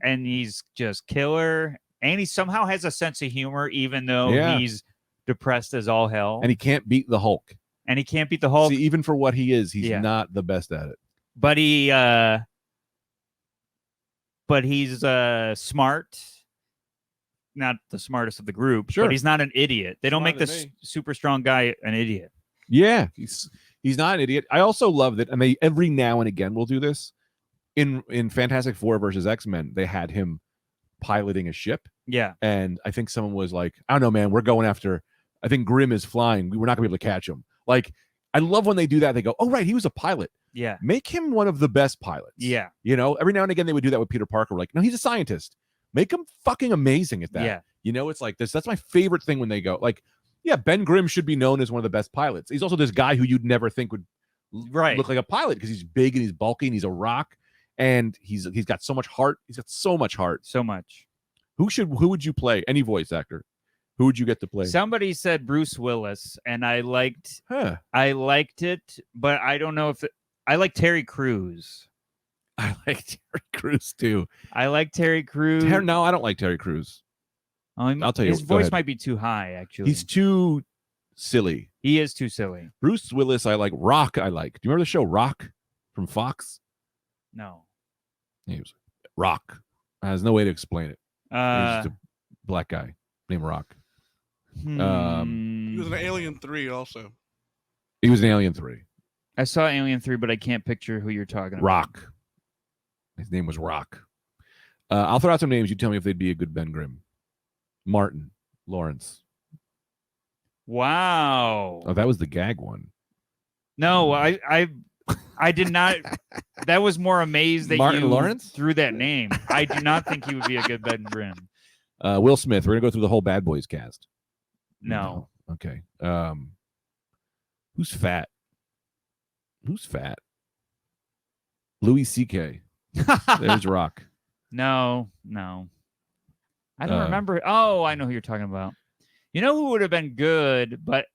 [SPEAKER 3] and he's just killer, and he somehow has a sense of humor even though
[SPEAKER 2] Yeah.
[SPEAKER 3] he's depressed as all hell,
[SPEAKER 2] And he can't beat the Hulk.
[SPEAKER 3] and he can't beat the Hulk.
[SPEAKER 2] See, even for what he is, he's
[SPEAKER 3] Yeah.
[SPEAKER 2] not the best at it.
[SPEAKER 3] But he's smart, not the smartest of the group.
[SPEAKER 2] Sure.
[SPEAKER 3] But he's not an idiot. They don't
[SPEAKER 2] Smarter
[SPEAKER 3] make
[SPEAKER 2] than
[SPEAKER 3] this
[SPEAKER 2] me.
[SPEAKER 3] super strong guy an idiot.
[SPEAKER 2] Yeah, he's not an idiot. I also love that, and they every now and again will do this. In Fantastic Four versus X-Men, they had him piloting a ship,
[SPEAKER 3] Yeah,
[SPEAKER 2] and I think someone was like, "I don't know, man, we're going after. I think Grimm is flying. We're not gonna be able to catch him." I love when they do that. They go, "Oh, right, he was a pilot.
[SPEAKER 3] yeah,
[SPEAKER 2] Make him one of the best pilots."
[SPEAKER 3] yeah,
[SPEAKER 2] Every now and again they would do that with Peter Parker. We're like, "No, he's a scientist. Make him fucking amazing at that."
[SPEAKER 3] yeah.
[SPEAKER 2] It's like this. That's my favorite thing when they go yeah, Ben Grimm should be known as one of the best pilots. He's also this guy who you'd never think would
[SPEAKER 3] Right.
[SPEAKER 2] look like a pilot because he's big and he's bulky and he's a rock. and he's got so much heart. He's got so much heart.
[SPEAKER 3] So much.
[SPEAKER 2] Who would you play? Any voice actor? Who would you get to play?
[SPEAKER 3] Somebody said Bruce Willis, and I liked it, but I don't know if I like Terry Crews.
[SPEAKER 2] I like Terry Crews too.
[SPEAKER 3] I like Terry Crews.
[SPEAKER 2] No, I don't like Terry Crews. I'll tell you.
[SPEAKER 3] His
[SPEAKER 2] Go
[SPEAKER 3] voice
[SPEAKER 2] ahead.
[SPEAKER 3] might be too high. Actually,
[SPEAKER 2] He's too silly.
[SPEAKER 3] he is too silly.
[SPEAKER 2] Bruce Willis, I like. Rock, I like. Do you remember the show Rock from Fox?
[SPEAKER 3] No.
[SPEAKER 2] He was Rock. There's no way to explain it. He's just
[SPEAKER 3] Uh,
[SPEAKER 2] a black guy named Rock.
[SPEAKER 4] He was in
[SPEAKER 3] hmm.
[SPEAKER 4] Alien 3 also.
[SPEAKER 2] He was in Alien 3.
[SPEAKER 3] I saw Alien 3, but I can't picture who you're talking about.
[SPEAKER 2] Rock. His name was Rock. I'll throw out some names. You tell me if they'd be a good Ben Grimm. Martin Lawrence.
[SPEAKER 3] Wow.
[SPEAKER 2] Oh, that was the gag one.
[SPEAKER 3] No, I did not. That was more amazed that
[SPEAKER 2] Martin
[SPEAKER 3] you
[SPEAKER 2] Lawrence?
[SPEAKER 3] threw that name. I do not think he would be a good Ben Grimm.
[SPEAKER 2] Will Smith. We're gonna go through the whole Bad Boys cast.
[SPEAKER 3] No.
[SPEAKER 2] Okay. Who's fat? Who's fat? Louis C.K. There's Rock.
[SPEAKER 3] No. I don't
[SPEAKER 2] Uh,
[SPEAKER 3] remember. Oh, I know who you're talking about. You know who would have been good, but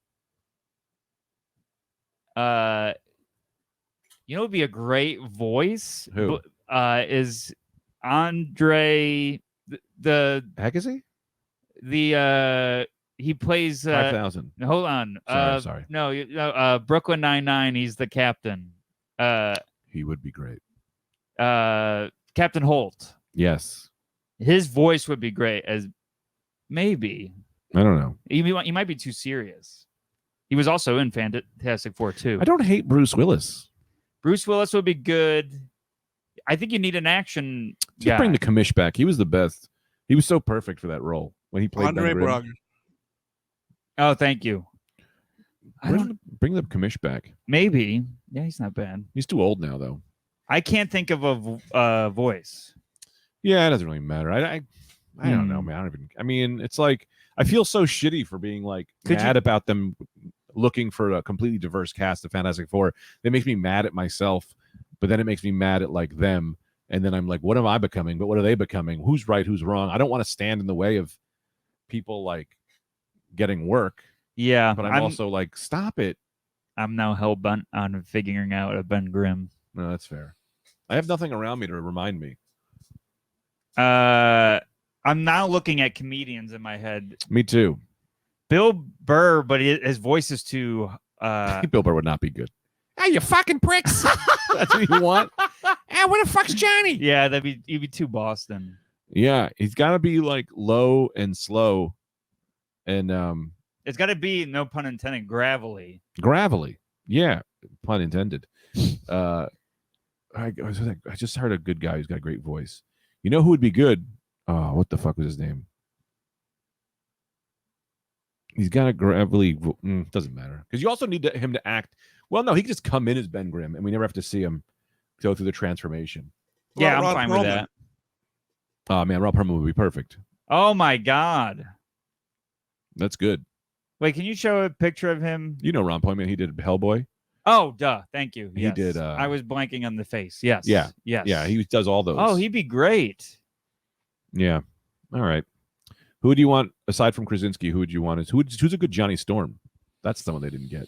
[SPEAKER 3] you know, would be a great voice.
[SPEAKER 2] Who?
[SPEAKER 3] Is Andre the
[SPEAKER 2] Heck is he?
[SPEAKER 3] he plays
[SPEAKER 2] 5,000.
[SPEAKER 3] hold on.
[SPEAKER 2] Sorry.
[SPEAKER 3] No, Brooklyn Nine-Nine, he's the captain.
[SPEAKER 2] He would be great.
[SPEAKER 3] Captain Holt.
[SPEAKER 2] Yes.
[SPEAKER 3] His voice would be great as maybe.
[SPEAKER 2] I don't know.
[SPEAKER 3] He might be too serious. He was also in Fantastic Four too.
[SPEAKER 2] I don't hate Bruce Willis.
[SPEAKER 3] Bruce Willis would be good. I think you need an action
[SPEAKER 2] Just
[SPEAKER 3] guy.
[SPEAKER 2] bring the commish back. He was the best. He was so perfect for that role when he played
[SPEAKER 4] Andre
[SPEAKER 2] Ben Grimm.
[SPEAKER 4] Braga.
[SPEAKER 3] Oh, thank you.
[SPEAKER 2] Bring the commish back.
[SPEAKER 3] Maybe. Yeah, he's not bad.
[SPEAKER 2] He's too old now, though.
[SPEAKER 3] I can't think of a voice.
[SPEAKER 2] Yeah, it doesn't really matter. I don't know, man. I mean, it's like I feel so shitty for being like mad about them looking for a completely diverse cast of Fantastic Four. It makes me mad at myself, but then it makes me mad at like them. And then I'm like, what am I becoming? But what are they becoming? Who's right? Who's wrong? I don't want to stand in the way of people like getting work.
[SPEAKER 3] Yeah,
[SPEAKER 2] But I'm also like, stop it.
[SPEAKER 3] I'm now hell bent on figuring out a Ben Grimm.
[SPEAKER 2] No, that's fair. I have nothing around me to remind me.
[SPEAKER 3] I'm now looking at comedians in my head.
[SPEAKER 2] Me too.
[SPEAKER 3] Bill Burr, but his voice is too.
[SPEAKER 2] Bill Burr would not be good. Hey, you fucking pricks. That's what you want. Hey, where the fuck's Johnny?
[SPEAKER 3] Yeah, he'd be too Boston.
[SPEAKER 2] Yeah, he's got to be like low and slow, and
[SPEAKER 3] It's got to be, no pun intended, gravelly.
[SPEAKER 2] gravelly. Yeah, pun intended. I just heard a good guy who's got a great voice. You know who would be good? Oh, what the fuck was his name? He's got a gravelly. Doesn't matter because you also need him to act. Well, no, he can just come in as Ben Grimm, and we never have to see him go through the transformation.
[SPEAKER 3] Yeah, I'm
[SPEAKER 4] Ron
[SPEAKER 3] fine
[SPEAKER 4] Perlman.
[SPEAKER 3] with that.
[SPEAKER 2] Oh man, Rob Perlman would be perfect.
[SPEAKER 3] Oh my God!
[SPEAKER 2] That's good.
[SPEAKER 3] Wait, can you show a picture of him?
[SPEAKER 2] You know Ron Perlman. He did Hellboy.
[SPEAKER 3] Oh, duh! Thank you.
[SPEAKER 2] He
[SPEAKER 3] Yes.
[SPEAKER 2] did,
[SPEAKER 3] I was blanking on the face. Yes.
[SPEAKER 2] Yeah.
[SPEAKER 3] Yes.
[SPEAKER 2] Yeah, he does all those.
[SPEAKER 3] Oh, he'd be great.
[SPEAKER 2] Yeah. All right. Who do you want aside from Krasinski? Who would you want? Who's a good Johnny Storm? That's someone they didn't get.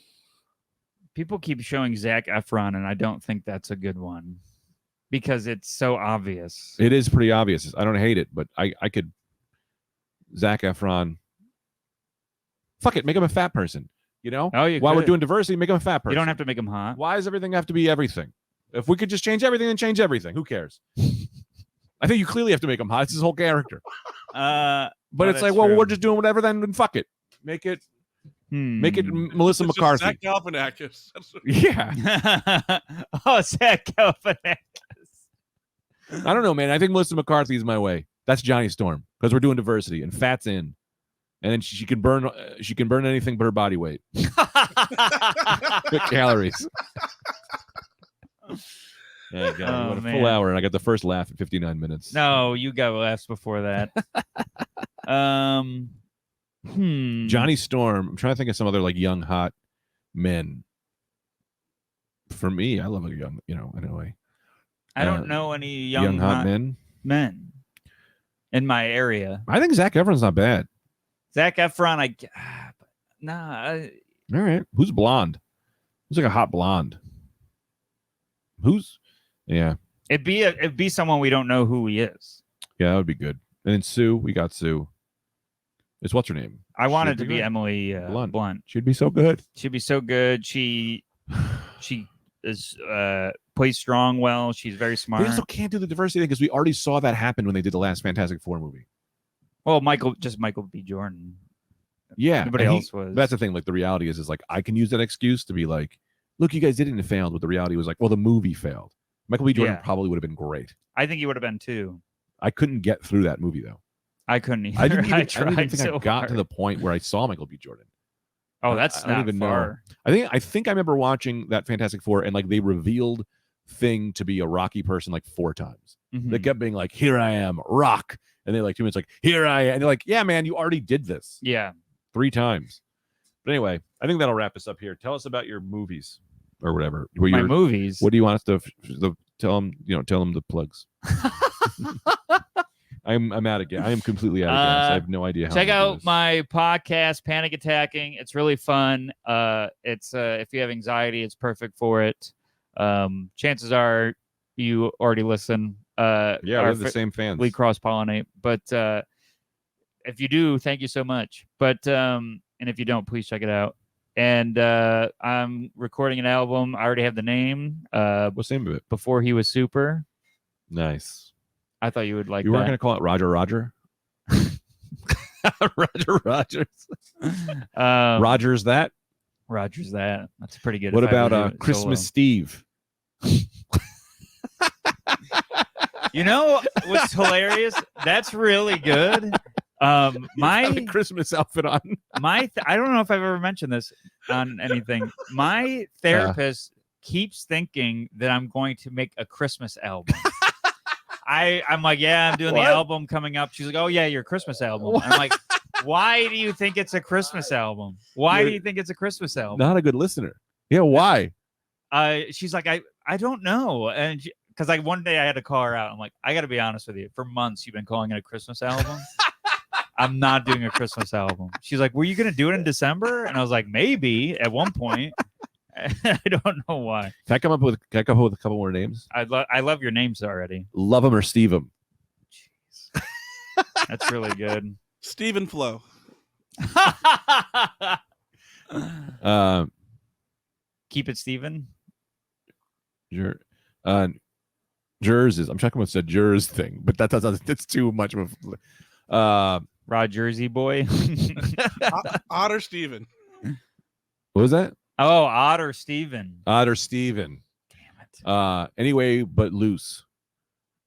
[SPEAKER 3] People keep showing Zac Efron, and I don't think that's a good one because it's so obvious.
[SPEAKER 2] It is pretty obvious. I don't hate it, but I could. Zac Efron. Fuck it, make him a fat person. You know,
[SPEAKER 3] Oh, you
[SPEAKER 2] while we're
[SPEAKER 3] could.
[SPEAKER 2] doing diversity, make him a fat person.
[SPEAKER 3] You don't have to make him hot.
[SPEAKER 2] Why does everything have to be everything? If we could just change everything, then change everything. Who cares? I think you clearly have to make him hot. It's his whole character. But it's like, well, we're just doing whatever. Then fuck it. Make it Melissa
[SPEAKER 4] It's just
[SPEAKER 2] McCarthy.
[SPEAKER 4] Zach Galifianakis. That's what-
[SPEAKER 2] Yeah,
[SPEAKER 3] Oh, Zach Galifianakis.
[SPEAKER 2] I don't know, man. I think Melissa McCarthy is my way. That's Johnny Storm because we're doing diversity and fat's in, and then she can burn. She can burn anything but her body weight. Calories. Yeah, God,
[SPEAKER 3] Oh,
[SPEAKER 2] what a
[SPEAKER 3] man.
[SPEAKER 2] full hour, and I got the first laugh at 59 minutes.
[SPEAKER 3] No, you got laughs before that.
[SPEAKER 2] Johnny Storm. I'm trying to think of some other like young hot men. For me, I love a young, anyway.
[SPEAKER 3] I don't
[SPEAKER 2] Uh,
[SPEAKER 3] know any young,
[SPEAKER 2] hot men.
[SPEAKER 3] men in my area.
[SPEAKER 2] I think Zac Efron's not bad.
[SPEAKER 3] Zac Efron, nah.
[SPEAKER 2] All right. Who's blonde? Who's like a hot blonde? Who's? Yeah.
[SPEAKER 3] It'd be someone we don't know who he is.
[SPEAKER 2] Yeah, that would be good. And then Sue, we got Sue. It's what's her name?
[SPEAKER 3] I want it
[SPEAKER 2] She'd
[SPEAKER 3] to be
[SPEAKER 2] great.
[SPEAKER 3] Emily
[SPEAKER 2] Blunt.
[SPEAKER 3] Blunt.
[SPEAKER 2] She'd be so good.
[SPEAKER 3] She'd be so good. She is plays strong well. She's very smart.
[SPEAKER 2] They also can't do the diversity thing because we already saw that happen when they did the last Fantastic Four movie.
[SPEAKER 3] Well, Michael B. Jordan.
[SPEAKER 2] Yeah.
[SPEAKER 3] Nobody
[SPEAKER 2] and
[SPEAKER 3] else was.
[SPEAKER 2] That's the thing. Like the reality is like I can use that excuse to be like, look, you guys did it and it failed. But the reality was like, well, the movie failed. Michael B. Jordan
[SPEAKER 3] Yeah.
[SPEAKER 2] probably would have been great.
[SPEAKER 3] I think he would have been too.
[SPEAKER 2] I couldn't get through that movie though.
[SPEAKER 3] I couldn't either.
[SPEAKER 2] I didn't even, I
[SPEAKER 3] tried
[SPEAKER 2] didn't even think
[SPEAKER 3] so
[SPEAKER 2] I got
[SPEAKER 3] hard.
[SPEAKER 2] to the point where I saw Michael B. Jordan.
[SPEAKER 3] Oh, that's
[SPEAKER 2] I don't
[SPEAKER 3] not
[SPEAKER 2] even know.
[SPEAKER 3] far.
[SPEAKER 2] I think I remember watching that Fantastic Four and like they revealed Thing to be a Rocky person like 4 times.
[SPEAKER 3] Mhm.
[SPEAKER 2] They kept being like, "Here I am, Rock," and then like 2 minutes like, "Here I am," and they're like, "Yeah, man, you already did this
[SPEAKER 3] Yeah.
[SPEAKER 2] 3 times." But anyway, I think that'll wrap us up here. Tell us about your movies or whatever.
[SPEAKER 3] My movies.
[SPEAKER 2] What do you want us to tell them? Tell them the plugs. I'm out of gas. I am completely out of gas. I have no idea how.
[SPEAKER 3] Check
[SPEAKER 2] to do
[SPEAKER 3] out
[SPEAKER 2] this.
[SPEAKER 3] my podcast, Panic Attacking. It's really fun. It's if you have anxiety, it's perfect for it. Chances are you already listen.
[SPEAKER 2] Yeah, we have the same fans.
[SPEAKER 3] We cross pollinate, but if you do, thank you so much. But and if you don't, please check it out. And I'm recording an album. I already have the name.
[SPEAKER 2] What's the name of it?
[SPEAKER 3] Before He Was Super.
[SPEAKER 2] Nice.
[SPEAKER 3] I thought you would like.
[SPEAKER 2] You weren't
[SPEAKER 3] that.
[SPEAKER 2] going to call it Roger Roger. Roger Rogers. Rogers that.
[SPEAKER 3] Rogers that. That's pretty good.
[SPEAKER 2] What
[SPEAKER 3] if I ever
[SPEAKER 2] about
[SPEAKER 3] do it
[SPEAKER 2] Christmas
[SPEAKER 3] solo.
[SPEAKER 2] Steve?
[SPEAKER 3] You know what's hilarious? That's really good.
[SPEAKER 2] Got a
[SPEAKER 3] My
[SPEAKER 2] Christmas outfit on.
[SPEAKER 3] I don't know if I've ever mentioned this on anything. My therapist keeps thinking that I'm going to make a Christmas album. I'm like, yeah, I'm doing
[SPEAKER 2] What?
[SPEAKER 3] the album coming up. She's like, oh yeah, your Christmas album. I'm like, why do you think it's a Christmas album? Why do
[SPEAKER 2] You're
[SPEAKER 3] you think it's a Christmas album?
[SPEAKER 2] Not a good listener. Yeah, why?
[SPEAKER 3] She's like, I don't know, and because like one day I had to call her out. I'm like, I got to be honest with you. For months you've been calling it a Christmas album. I'm not doing a Christmas album. She's like, were you gonna do it in December? And I was like, maybe at one point. I don't know why.
[SPEAKER 2] Can I come up with a couple more names?
[SPEAKER 3] I love your names already.
[SPEAKER 2] Love them or Steve them.
[SPEAKER 3] Jeez. That's really good.
[SPEAKER 4] Stephen Flo.
[SPEAKER 3] Keep it, Steven.
[SPEAKER 2] Jers is. I'm talking about the Jers thing, but that's too much of a.
[SPEAKER 3] Rod Jersey boy.
[SPEAKER 4] Otter Steven.
[SPEAKER 2] What was that?
[SPEAKER 3] Oh, Otter Steven.
[SPEAKER 2] Otter Steven.
[SPEAKER 3] Damn it.
[SPEAKER 2] Anyway, but loose.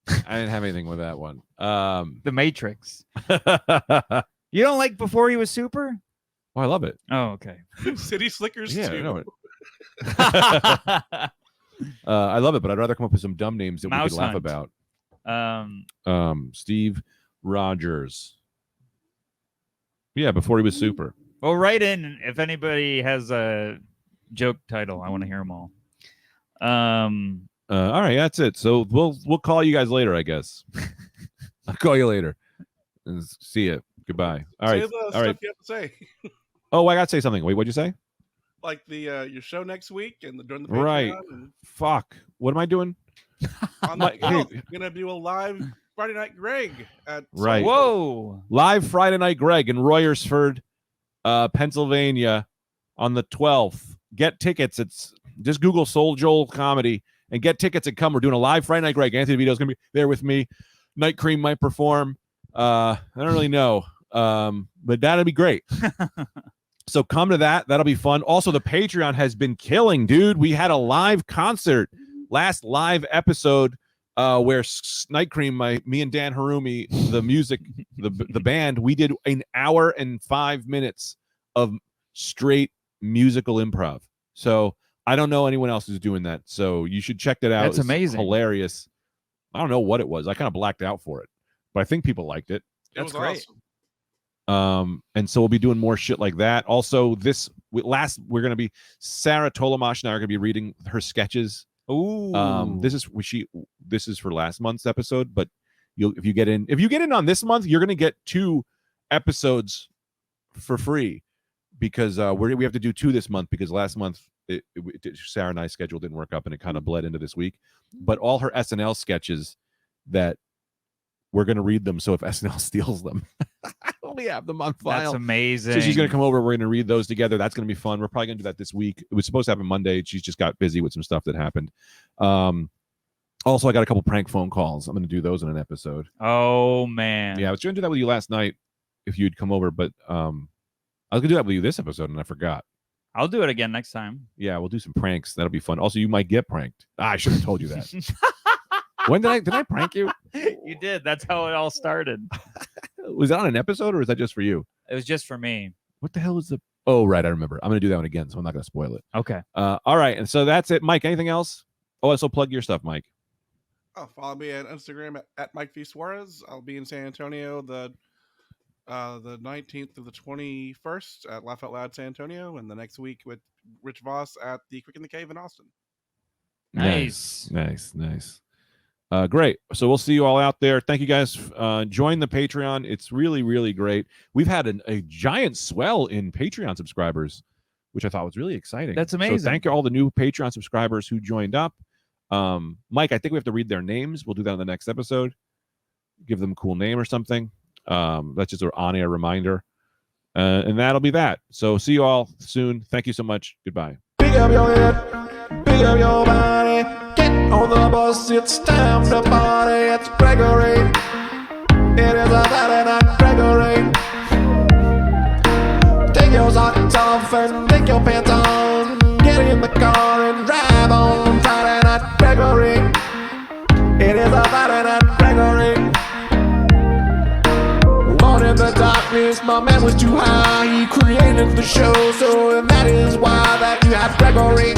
[SPEAKER 2] I didn't have anything with that one.
[SPEAKER 3] The Matrix. You don't like Before He Was Super?
[SPEAKER 2] Oh, I love it.
[SPEAKER 3] Oh, okay.
[SPEAKER 4] City Slickers
[SPEAKER 2] Yeah,
[SPEAKER 4] too.
[SPEAKER 2] I know it. I love it, but I'd rather come up with some dumb names that we
[SPEAKER 3] Mouse
[SPEAKER 2] could laugh
[SPEAKER 3] Hunt.
[SPEAKER 2] about. Steve Rogers. Yeah, Before He Was Super.
[SPEAKER 3] Well, write in if anybody has a joke title. I want to hear them all.
[SPEAKER 2] All right, that's it. So we'll call you guys later, I guess. I'll call you later. And see you. Goodbye. All right.
[SPEAKER 4] Say the
[SPEAKER 2] All
[SPEAKER 4] stuff
[SPEAKER 2] right.
[SPEAKER 4] you have to say.
[SPEAKER 2] Oh, I got to say something. Wait, what'd you say?
[SPEAKER 4] Like the your show next week and during the
[SPEAKER 2] Right.
[SPEAKER 4] Patreon and
[SPEAKER 2] Fuck. What am I doing?
[SPEAKER 4] on the
[SPEAKER 2] Hey.
[SPEAKER 4] 12th, we're gonna do a live Friday Night Greg at
[SPEAKER 2] Right.
[SPEAKER 3] Whoa.
[SPEAKER 2] Live Friday Night Greg in Royersford, Pennsylvania on the 12th. Get tickets. It's just Google Soul Joel Comedy and get tickets and come. We're doing a live Friday Night Greg. Anthony DeVito's going to be there with me. Night Cream might perform. I don't really know. But that'll be great. So come to that. That'll be fun. Also, the Patreon has been killing, dude. We had a live concert, last live episode, where Night Cream, me and Dan Harumi, the music, the band, we did an hour and 5 minutes of straight musical improv. So I don't know anyone else who's doing that. So you should check that out.
[SPEAKER 3] That's
[SPEAKER 2] It's
[SPEAKER 3] amazing.
[SPEAKER 2] hilarious. I don't know what it was. I kind of blacked out for it, but I think people liked it.
[SPEAKER 4] It
[SPEAKER 3] That's
[SPEAKER 4] was
[SPEAKER 3] great.
[SPEAKER 4] awesome.
[SPEAKER 2] And so we'll be doing more shit like that. Also, we're going to be Sarah Tolomash and I are going to be reading her sketches
[SPEAKER 3] Ooh.
[SPEAKER 2] This is for last month's episode, but if you get in on this month, you're gonna get 2 episodes for free because we have to do 2 this month because last month Sarah and I's schedule didn't work up and it kind of bled into this week. But all her SNL sketches that we're gonna read them. So if SNL steals them, I only have them on file.
[SPEAKER 3] That's amazing.
[SPEAKER 2] So she's gonna come over. We're gonna read those together. That's gonna be fun. We're probably gonna do that this week. It was supposed to happen Monday. She's just got busy with some stuff that happened. Also, I got a couple prank phone calls. I'm gonna do those in an episode.
[SPEAKER 3] Oh man.
[SPEAKER 2] Yeah, I was gonna do that with you last night if you'd come over, but I was gonna do that with you this episode and I forgot.
[SPEAKER 3] I'll do it again next time.
[SPEAKER 2] Yeah, we'll do some pranks. That'll be fun. Also, you might get pranked. I should have told you that. When did I prank you?
[SPEAKER 3] You did. That's how it all started.
[SPEAKER 2] Was that on an episode or is that just for you?
[SPEAKER 3] It was just for me.
[SPEAKER 2] What the hell is the? Oh, right, I remember. I'm gonna do that one again, so I'm not gonna spoil it.
[SPEAKER 3] Okay.
[SPEAKER 2] All right, and so that's it, Mike. Anything else? Oh, also plug your stuff, Mike.
[SPEAKER 4] Oh, follow me on Instagram at Mike V Suarez. I'll be in San Antonio the 19th to the 21st at Laugh Out Loud San Antonio, and the next week with Rich Voss at the Quick in the Cave in Austin.
[SPEAKER 3] Nice.
[SPEAKER 2] Nice. Great. So we'll see you all out there. Thank you guys. Join the Patreon. It's really, really great. We've had a giant swell in Patreon subscribers, which I thought was really exciting.
[SPEAKER 3] That's amazing.
[SPEAKER 2] So thank you all the new Patreon subscribers who joined up. Mike, I think we have to read their names. We'll do that in the next episode. Give them a cool name or something. That's just an on-air reminder. And that'll be that. So see you all soon. Thank you so much. Goodbye.
[SPEAKER 1] Pick up your head, pick up your body, get on the bus, it's time to party. It's Gregory, it is a Saturday night, Gregory. Take your socks off and take your pants on, get in the car and drive on Friday night, Gregory. It is a Saturday night, Gregory. In the darkness, my man was too high. He created the show, so that is why that you have Gregory.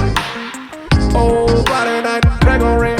[SPEAKER 1] Oh, Friday night, Gregory.